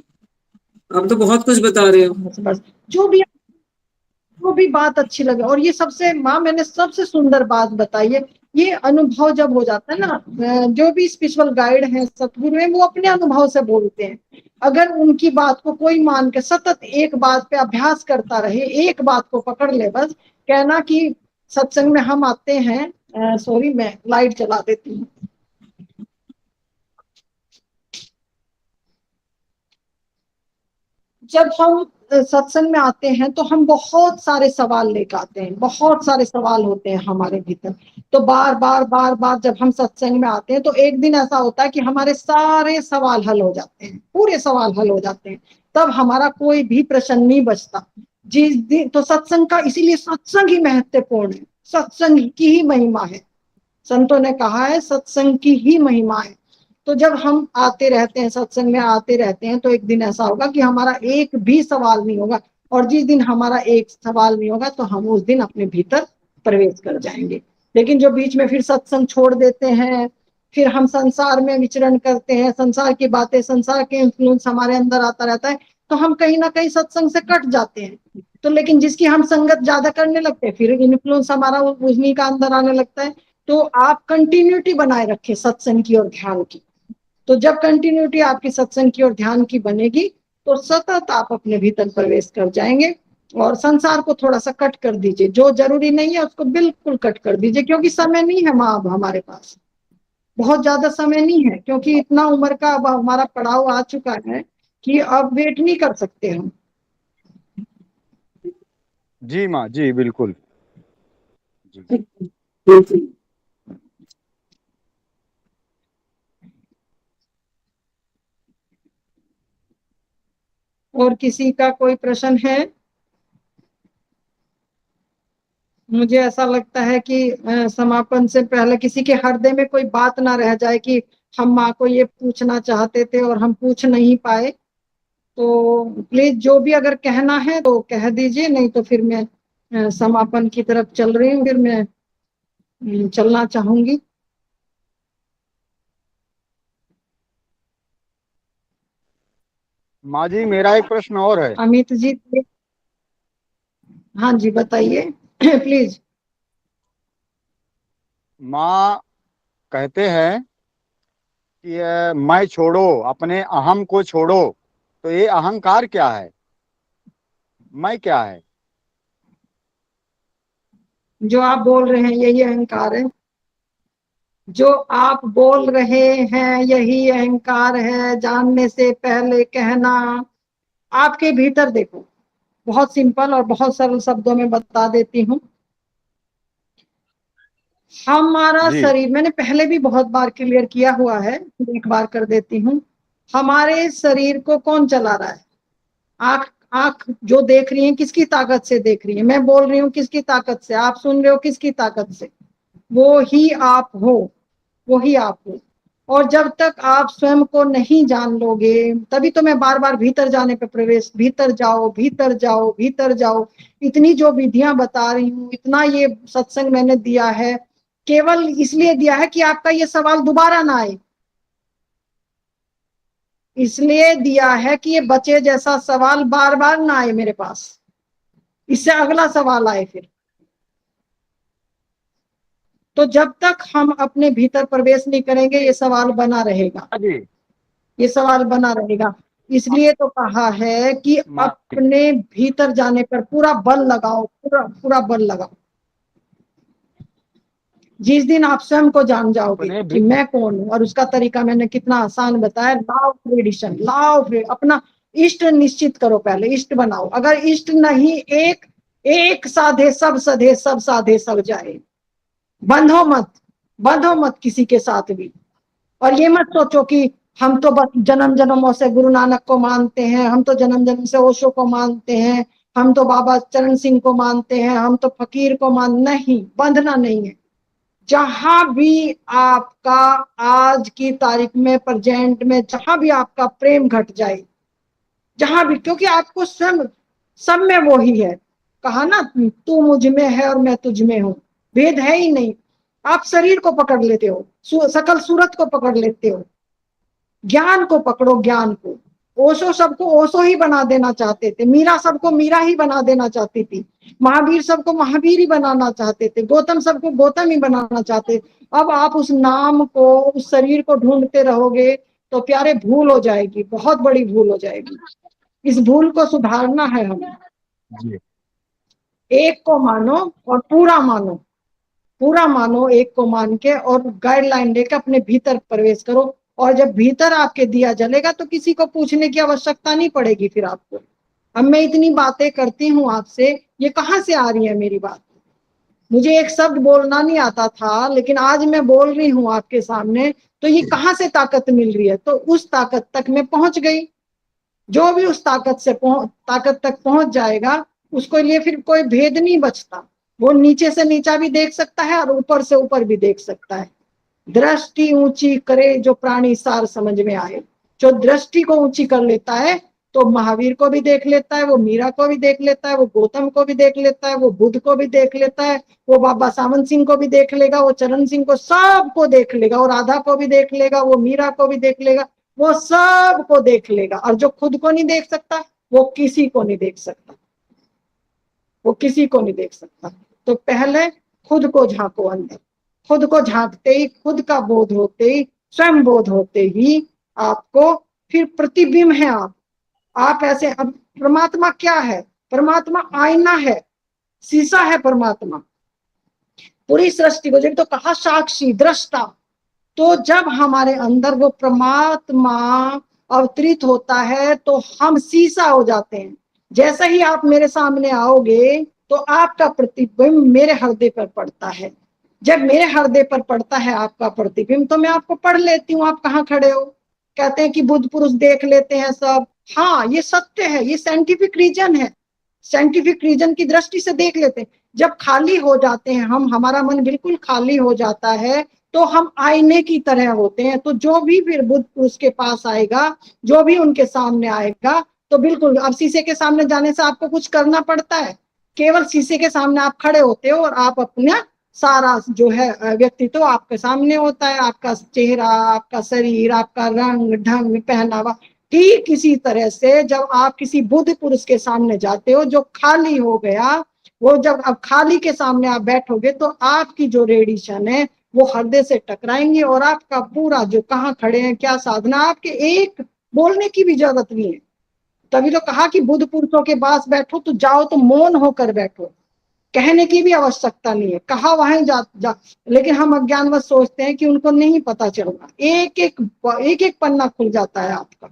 आप तो बहुत कुछ बता रहे हो। बस बस जो भी बात अच्छी लगे। और ये सबसे माँ मैंने सबसे सुंदर बात बताई है, ये अनुभव जब हो जाता है ना, जो भी स्पिरिचुअल गाइड हैं सतगुरु हैं वो अपने अनुभव से बोलते हैं। अगर उनकी बात को कोई मान के सतत एक बात पे अभ्यास करता रहे, एक बात को पकड़ ले, बस कहना कि सत्संग में हम आते हैं, सॉरी मैं लाइट जला देती हूँ। जब हम सत्संग में आते हैं तो हम बहुत सारे सवाल लेकर आते हैं, बहुत सारे सवाल होते हैं हमारे भीतर। तो बार बार बार बार जब हम सत्संग में आते हैं तो एक दिन ऐसा होता है कि हमारे सारे सवाल हल हो जाते हैं, पूरे सवाल हल हो जाते हैं। तब हमारा कोई भी प्रश्न नहीं बचता। जिस दिन तो सत्संग का, इसीलिए सत्संग ही महत्वपूर्ण है, सत्संग की ही महिमा है। संतों ने कहा है सत्संग की ही महिमा है। तो जब हम आते रहते हैं, सत्संग में आते रहते हैं, तो एक दिन ऐसा होगा कि हमारा एक भी सवाल नहीं होगा, और जिस दिन हमारा एक सवाल नहीं होगा तो हम उस दिन अपने भीतर प्रवेश कर जाएंगे। लेकिन जो बीच में फिर सत्संग छोड़ देते हैं, फिर हम संसार में विचरण करते हैं, संसार की बातें, संसार के इन्फ्लुएंस हमारे अंदर आता रहता है, तो हम कहीं ना कहीं सत्संग से कट जाते हैं। तो लेकिन जिसकी हम संगत ज्यादा करने लगते हैं, फिर इन्फ्लुएंस हमारा उन्हीं का अंदर आने लगता है। तो आप कंटिन्यूटी बनाए रखें सत्संग की और ध्यान की। तो जब कंटिन्यूटी आपकी सत्संग की और ध्यान की बनेगी, तो सतत आप अपने भीतर प्रवेश कर जाएंगे। और संसार को थोड़ा सा कट कर दीजिए, जो जरूरी नहीं है उसको बिल्कुल कट कर दीजिए, क्योंकि समय नहीं है माँ अब हमारे पास, बहुत ज्यादा समय नहीं है, क्योंकि इतना उम्र का अब हमारा पड़ाव आ चुका है कि अब वेट नहीं कर सकते हम। जी माँ जी, बिल्कुल। जी। बिल्कुल। और किसी का कोई प्रश्न है? मुझे ऐसा लगता है कि समापन से पहले किसी के हृदय में कोई बात ना रह जाए कि हम माँ को ये पूछना चाहते थे और हम पूछ नहीं पाए। तो प्लीज जो भी अगर कहना है तो कह दीजिए, नहीं तो फिर मैं समापन की तरफ चल रही हूँ, फिर मैं चलना चाहूंगी। माँ जी, मेरा एक प्रश्न और है। अमित जी, हाँ जी बताइए प्लीज। माँ कहते हैं कि मैं छोड़ो, अपने अहम को छोड़ो, तो ये अहंकार क्या है, मैं क्या है? जो आप बोल रहे हैं यही अहंकार है, जो आप बोल रहे हैं यही अहंकार है। जानने से पहले कहना। आपके भीतर देखो, बहुत सिंपल और बहुत सरल शब्दों में बता देती हूँ। हमारा जी। शरीर, मैंने पहले भी बहुत बार क्लियर किया हुआ है, एक बार कर देती हूँ। हमारे शरीर को कौन चला रहा है? आंख। आंख जो देख रही है किसकी ताकत से देख रही है? मैं बोल रही हूँ किसकी ताकत से? आप सुन रहे हो किसकी ताकत से? वो ही आप हो, वो ही आप हो। और जब तक आप स्वयं को नहीं जान लोगे, तभी तो मैं बार बार भीतर जाने पे प्रवेश, भीतर जाओ भीतर जाओ भीतर जाओ, इतनी जो विधियां बता रही हूँ, इतना ये सत्संग मैंने दिया है, केवल इसलिए दिया है कि आपका ये सवाल दोबारा ना आए। इसलिए दिया है कि ये बच्चे जैसा सवाल बार बार ना आए मेरे पास, इससे अगला सवाल आए फिर। तो जब तक हम अपने भीतर प्रवेश नहीं करेंगे ये सवाल बना रहेगा, जी। ये सवाल बना रहेगा। इसलिए तो कहा है कि माँ अपने भीतर जाने पर पूरा बल लगाओ, पूरा पूरा बल लगाओ। जिस दिन आप स्वयं को जान जाओगे अपने कि मैं कौन हूं, और उसका तरीका मैंने कितना आसान बताया, law of addition, law of, अपना इष्ट निश्चित करो, पहले इष्ट बनाओ। अगर इष्ट नहीं, एक एक साधे सब सधे, सब साधे सब जाए। बंधो मत, बंधो मत किसी के साथ भी। और ये मत सोचो कि हम तो बस जन्म जन्मों से गुरु नानक को मानते हैं, हम तो जन्म जन्म से ओशो को मानते हैं, हम तो बाबा चरण सिंह को मानते हैं, हम तो फकीर को नहीं, बंधना नहीं है। जहां भी आपका आज की तारीख में, प्रेजेंट में, जहां भी आपका प्रेम घट जाए, जहां भी, क्योंकि आपको स्वयं सब में वो ही है। कहा ना, तू मुझ में है और मैं तुझ में हूं, भेद है ही नहीं। आप शरीर को पकड़ लेते हो, सकल सूरत को पकड़ लेते हो, ज्ञान को पकड़ो, ज्ञान को। ओशो सबको ओशो ही बना देना चाहते थे, मीरा सबको मीरा ही बना देना चाहती थी, महावीर सबको महावीर ही बनाना चाहते थे, गौतम सबको गौतम ही बनाना चाहते। अब आप उस नाम को, उस शरीर को ढूंढते रहोगे तो प्यारे भूल हो जाएगी, बहुत बड़ी भूल हो जाएगी। इस भूल को सुधारना है हमें। जी। एक को मानो और पूरा मानो, पूरा मानो, एक को मान के, और गाइडलाइन लेकर अपने भीतर प्रवेश करो। और जब भीतर आपके दिया जलेगा तो किसी को पूछने की आवश्यकता नहीं पड़ेगी फिर आपको। अब मैं इतनी बातें करती हूँ आपसे, ये कहाँ से आ रही है मेरी बात? मुझे एक शब्द बोलना नहीं आता था, लेकिन आज मैं बोल रही हूँ आपके सामने, तो ये कहाँ से ताकत मिल रही है? तो उस ताकत तक मैं पहुंच गई। जो भी उस ताकत तक पहुंच जाएगा, उसको लिए फिर कोई भेद नहीं बचता। वो नीचे से नीचा भी देख सकता है और ऊपर से ऊपर भी देख सकता है। दृष्टि ऊंची करे जो प्राणी सार समझ में आए। जो दृष्टि को ऊंची कर लेता है तो महावीर को भी देख लेता है, वो मीरा को भी देख लेता है, वो गौतम को भी देख लेता है, वो बुद्ध को भी देख लेता है, वो बाबा सावन सिंह को भी देख लेगा, वो चरण सिंह को, सबको देख लेगा, वो राधा को भी देख लेगा, वो मीरा को भी देख लेगा, वो सबको देख लेगा। और जो खुद को नहीं देख सकता वो किसी को नहीं देख सकता, वो किसी को नहीं देख सकता। तो पहले खुद को झांको अंदर, खुद को झांकते ही, खुद का बोध होते ही, स्वयं बोध होते ही आपको फिर प्रतिबिंब है आप ऐसे। अब परमात्मा क्या है? परमात्मा आईना है, शीशा है परमात्मा पूरी सृष्टि को। जब तो कहा साक्षी दृष्टा, तो जब हमारे अंदर वो परमात्मा अवतरित होता है तो हम शीशा हो जाते हैं। जैसे ही आप मेरे सामने आओगे तो आपका प्रतिबिंब मेरे हृदय पर पड़ता है। जब मेरे हृदय पर पड़ता है आपका प्रतिबिंब तो मैं आपको पढ़ लेती हूँ आप कहाँ खड़े हो। कहते हैं कि बुद्ध पुरुष देख लेते हैं सब, हाँ ये सत्य है, ये साइंटिफिक रीजन है, साइंटिफिक रीजन की दृष्टि से देख लेते हैं। जब खाली हो जाते हैं हम, हमारा मन बिल्कुल खाली हो जाता है तो हम आईने की तरह होते हैं। तो जो भी फिर बुद्ध पुरुष के पास आएगा, जो भी उनके सामने आएगा, तो बिल्कुल अब शीशे के सामने जाने से आपको कुछ करना पड़ता है? केवल शीशे के सामने आप खड़े होते हो और आप अपना सारा जो है व्यक्तित्व आपके सामने होता है, आपका चेहरा, आपका शरीर, आपका रंग ढंग पहनावा। ठीक इसी तरह से जब आप किसी बुद्ध पुरुष के सामने जाते हो जो खाली हो गया, वो जब अब खाली के सामने आप बैठोगे तो आपकी जो रेडिएशन है वो हृदय से टकराएंगे और आपका पूरा जो कहाँ खड़े हैं, क्या साधना, आपके एक बोलने की भी जरूरत नहीं है। तभी तो कहा कि बुद्ध पुरुषों के पास बैठो तो जाओ तो मौन होकर बैठो, कहने की भी आवश्यकता नहीं है, कहा वहां जा। लेकिन हम अज्ञानवश सोचते हैं कि उनको नहीं पता चल रहा। एक एक पन्ना खुल जाता है आपका,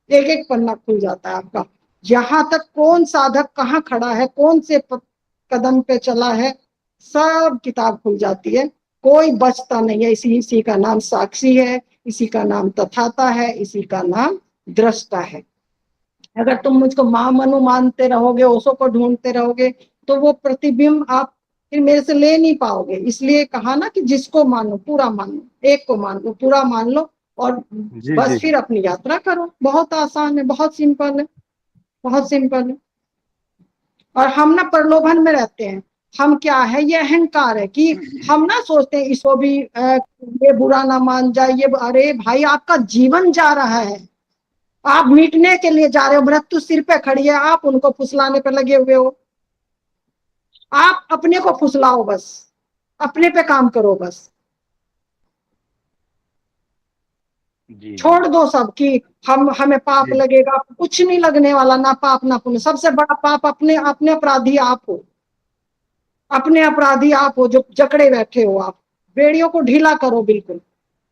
एक एक पन्ना खुल जाता है आपका। जहां तक कौन साधक कहाँ खड़ा है, कौन से कदम पे चला है, सब किताब खुल जाती है, कोई बचता नहीं है। इसी का नाम साक्षी है, इसी का नाम तथाता है, इसी का नाम दृष्टा है। अगर तुम मुझको मां मनु मानते रहोगे, ओशो को ढूंढते रहोगे, तो वो प्रतिबिंब आप फिर मेरे से ले नहीं पाओगे। इसलिए कहा ना कि जिसको मानो पूरा मानो, एक को मान लो, पूरा मान लो और जी बस जी फिर अपनी यात्रा करो। बहुत आसान है, बहुत सिंपल है, बहुत सिंपल है। और हम ना प्रलोभन में रहते हैं। हम क्या है, ये अहंकार है कि हम ना सोचते हैं इसको भी ये बुरा ना मान जाए, ये। अरे भाई आपका जीवन जा रहा है, आप मिटने के लिए जा रहे हो, मृत्यु सिर पे खड़ी है, आप उनको फुसलाने पे लगे हुए हो। आप अपने को फुसलाओ, बस अपने पे काम करो, बस जी छोड़ दो सब कि हमें पाप जी लगेगा। कुछ नहीं लगने वाला, ना पाप ना पुण्य। सबसे बड़ा पाप अपने अपने अपराधी आप हो, अपने अपराधी आप हो जो जकड़े बैठे हो। आप बेड़ियों को ढीला करो, बिल्कुल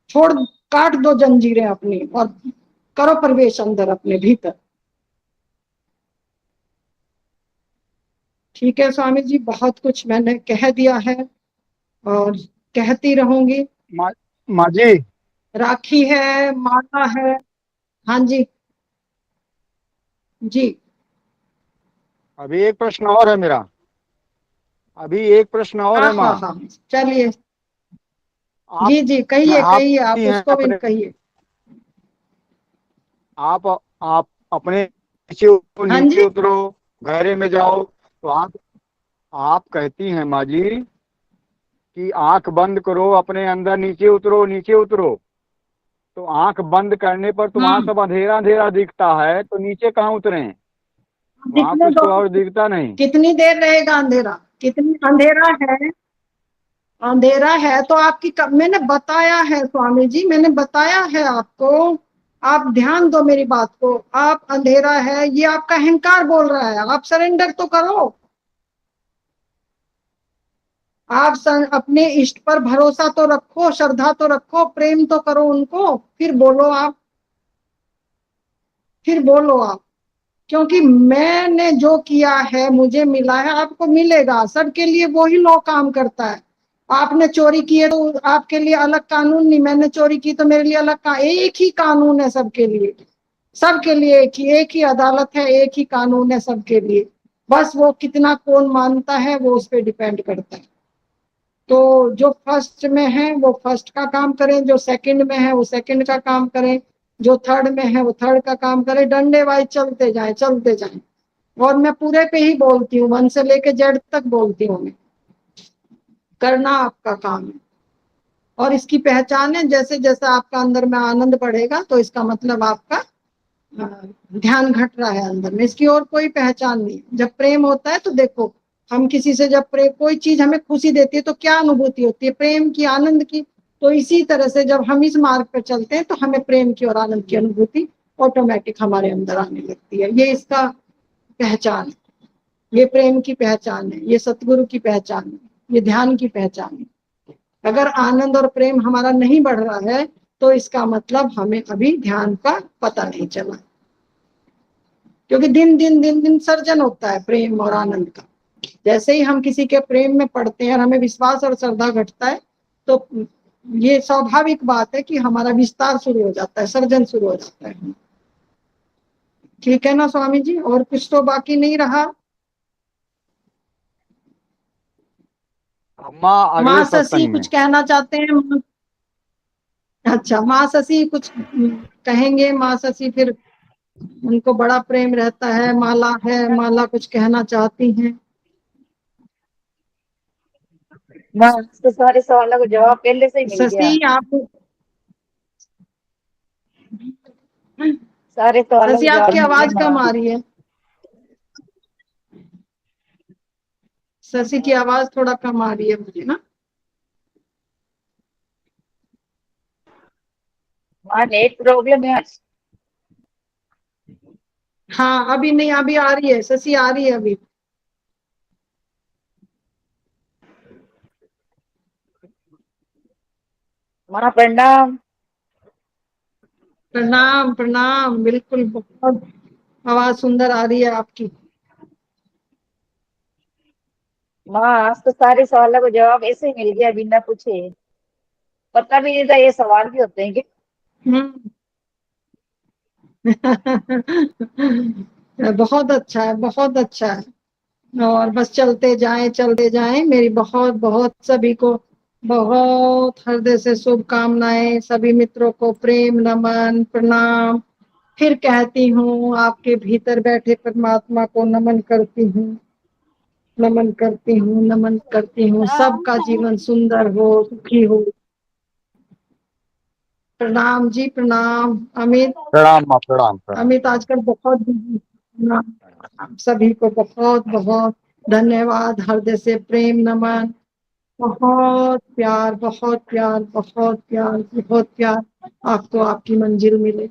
छोड़, काट दो जंजीरें अपनी और करो प्रवेश अंदर अपने भीतर। ठीक है स्वामी जी, बहुत कुछ मैंने कह दिया है और कहती रहूंगी। माँ माँ जी, राखी है, माला है। हाँ जी, जी अभी एक प्रश्न और है मेरा, अभी एक प्रश्न और हाँ है हाँ माँ। हाँ, चलिए आप जी जी, कहिए आप कहिए, आप हैं उसको भी अपने, कहिए। आप अपने नीचे हाँ नीचे जी, उतरो, गहरे में जाओ। तो आप कहती हैं माँ जी कि आंख बंद करो, अपने अंदर नीचे उतरो, नीचे उतरो। तो आंख बंद करने पर तो वहां सब अंधेरा अंधेरा दिखता है, तो नीचे कहाँ उतरे? वहां दिखने कुछ दो। तो और दिखता नहीं। कितनी देर रहेगा अंधेरा? कितनी अंधेरा है? अंधेरा है तो आपकी मैंने बताया है स्वामी जी, मैंने बताया है आपको। आप ध्यान दो मेरी बात को। आप अंधेरा है ये आपका अहंकार बोल रहा है, आप सरेंडर तो करो। आप अपने इष्ट पर भरोसा तो रखो, श्रद्धा तो रखो, प्रेम तो करो उनको, फिर बोलो आप, फिर बोलो आप। क्योंकि मैंने जो किया है मुझे मिला है, आपको मिलेगा। सबके लिए वही लॉ काम करता है। आपने चोरी की है तो आपके लिए अलग कानून नहीं, मैंने चोरी की तो मेरे लिए अलग का, एक ही कानून है सबके लिए। सबके लिए एक ही अदालत है, एक ही कानून है सबके लिए। बस वो कितना कौन मानता है वो उस पर डिपेंड करता है। तो जो फर्स्ट में है वो फर्स्ट का काम करें, जो सेकंड में है वो सेकंड का काम करें, जो थर्ड में है वो थर्ड का काम करें, डंडे वाइज चलते जाएं चलते जाएं। और मैं पूरे पे ही बोलती हूँ, 1 से लेके जेड तक बोलती हूँ मैं, करना आपका काम है। और इसकी पहचान है, जैसे जैसे आपका अंदर में आनंद बढ़ेगा तो इसका मतलब आपका ध्यान घट रहा है अंदर में, इसकी और कोई पहचान नहीं। जब प्रेम होता है तो देखो, हम किसी से जब प्रेम, कोई चीज हमें खुशी देती है तो क्या अनुभूति होती है? प्रेम की, आनंद की। तो इसी तरह से जब हम इस मार्ग पर चलते हैं तो हमें प्रेम की और आनंद की अनुभूति ऑटोमेटिक हमारे अंदर आने लगती है। ये इसका पहचान है, ये प्रेम की पहचान है, ये सतगुरु की पहचान है, ये ध्यान की पहचान है। अगर आनंद और प्रेम हमारा नहीं बढ़ रहा है तो इसका मतलब हमें अभी ध्यान का पता नहीं चला, क्योंकि दिन दिन दिन दिन सर्जन होता है प्रेम और आनंद का। जैसे ही हम किसी के प्रेम में पड़ते हैं और हमें विश्वास और श्रद्धा घटता है तो ये स्वाभाविक बात है कि हमारा विस्तार शुरू हो जाता है, सर्जन शुरू हो जाता है। ठीक है ना स्वामी जी? और कुछ तो बाकी नहीं रहा? माँ अगले माँ शशि सत्संग में। कुछ कहना चाहते हैं? अच्छा, माँ शशि कुछ कहेंगे? माँ शशि फिर उनको बड़ा प्रेम रहता है, माला है, माला कुछ कहना चाहती हैं? बस तो सारे सवालों का जवाब पहले से ही मिल गया। शशि आप, सारे सवालों शशि का जवाब आपकी मिल गया आवाज कम माँ। आ रही है। शशि की आवाज थोड़ा कम आ रही है मुझे ना। माँ नेट प्रॉब्लम है आज। हाँ अभी नहीं, अभी आ रही है शशि, आ रही है अभी। माँ प्रणाम। प्रणाम प्रणाम, बिल्कुल बहुत आवाज सुंदर आ रही है आपकी। माँ आज तो सारे सवालों का जवाब ऐसे ही मिल गया बिना पूछे। पता भी नहीं था ये सवाल भी होते हैं कि। हम्म। बहुत अच्छा है, बहुत अच्छा है। और बस चलते जाएं। मेरी बहुत बहुत सभी को बहुत हृदय से शुभकामनाएं, सभी मित्रों को प्रेम नमन प्रणाम। फिर कहती हूँ, आपके भीतर बैठे परमात्मा को नमन करती हूँ, नमन करती हूँ, नमन करती हूँ। सबका जीवन सुंदर हो, सुखी हो। प्रणाम जी, प्रणाम। अमित, प्रणाम माँ, प्रणाम प्रणाम अमित प्रणाम। आजकल बहुत busy है। प्रणाम। सभी को बहुत बहुत धन्यवाद, हृदय से प्रेम नमन, बहुत प्यार, बहुत प्यार, बहुत प्यार, बहुत प्यार। आपको आपकी मंजिल मिले।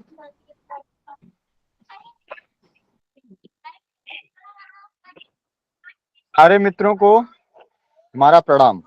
सारे मित्रों को हमारा प्रणाम।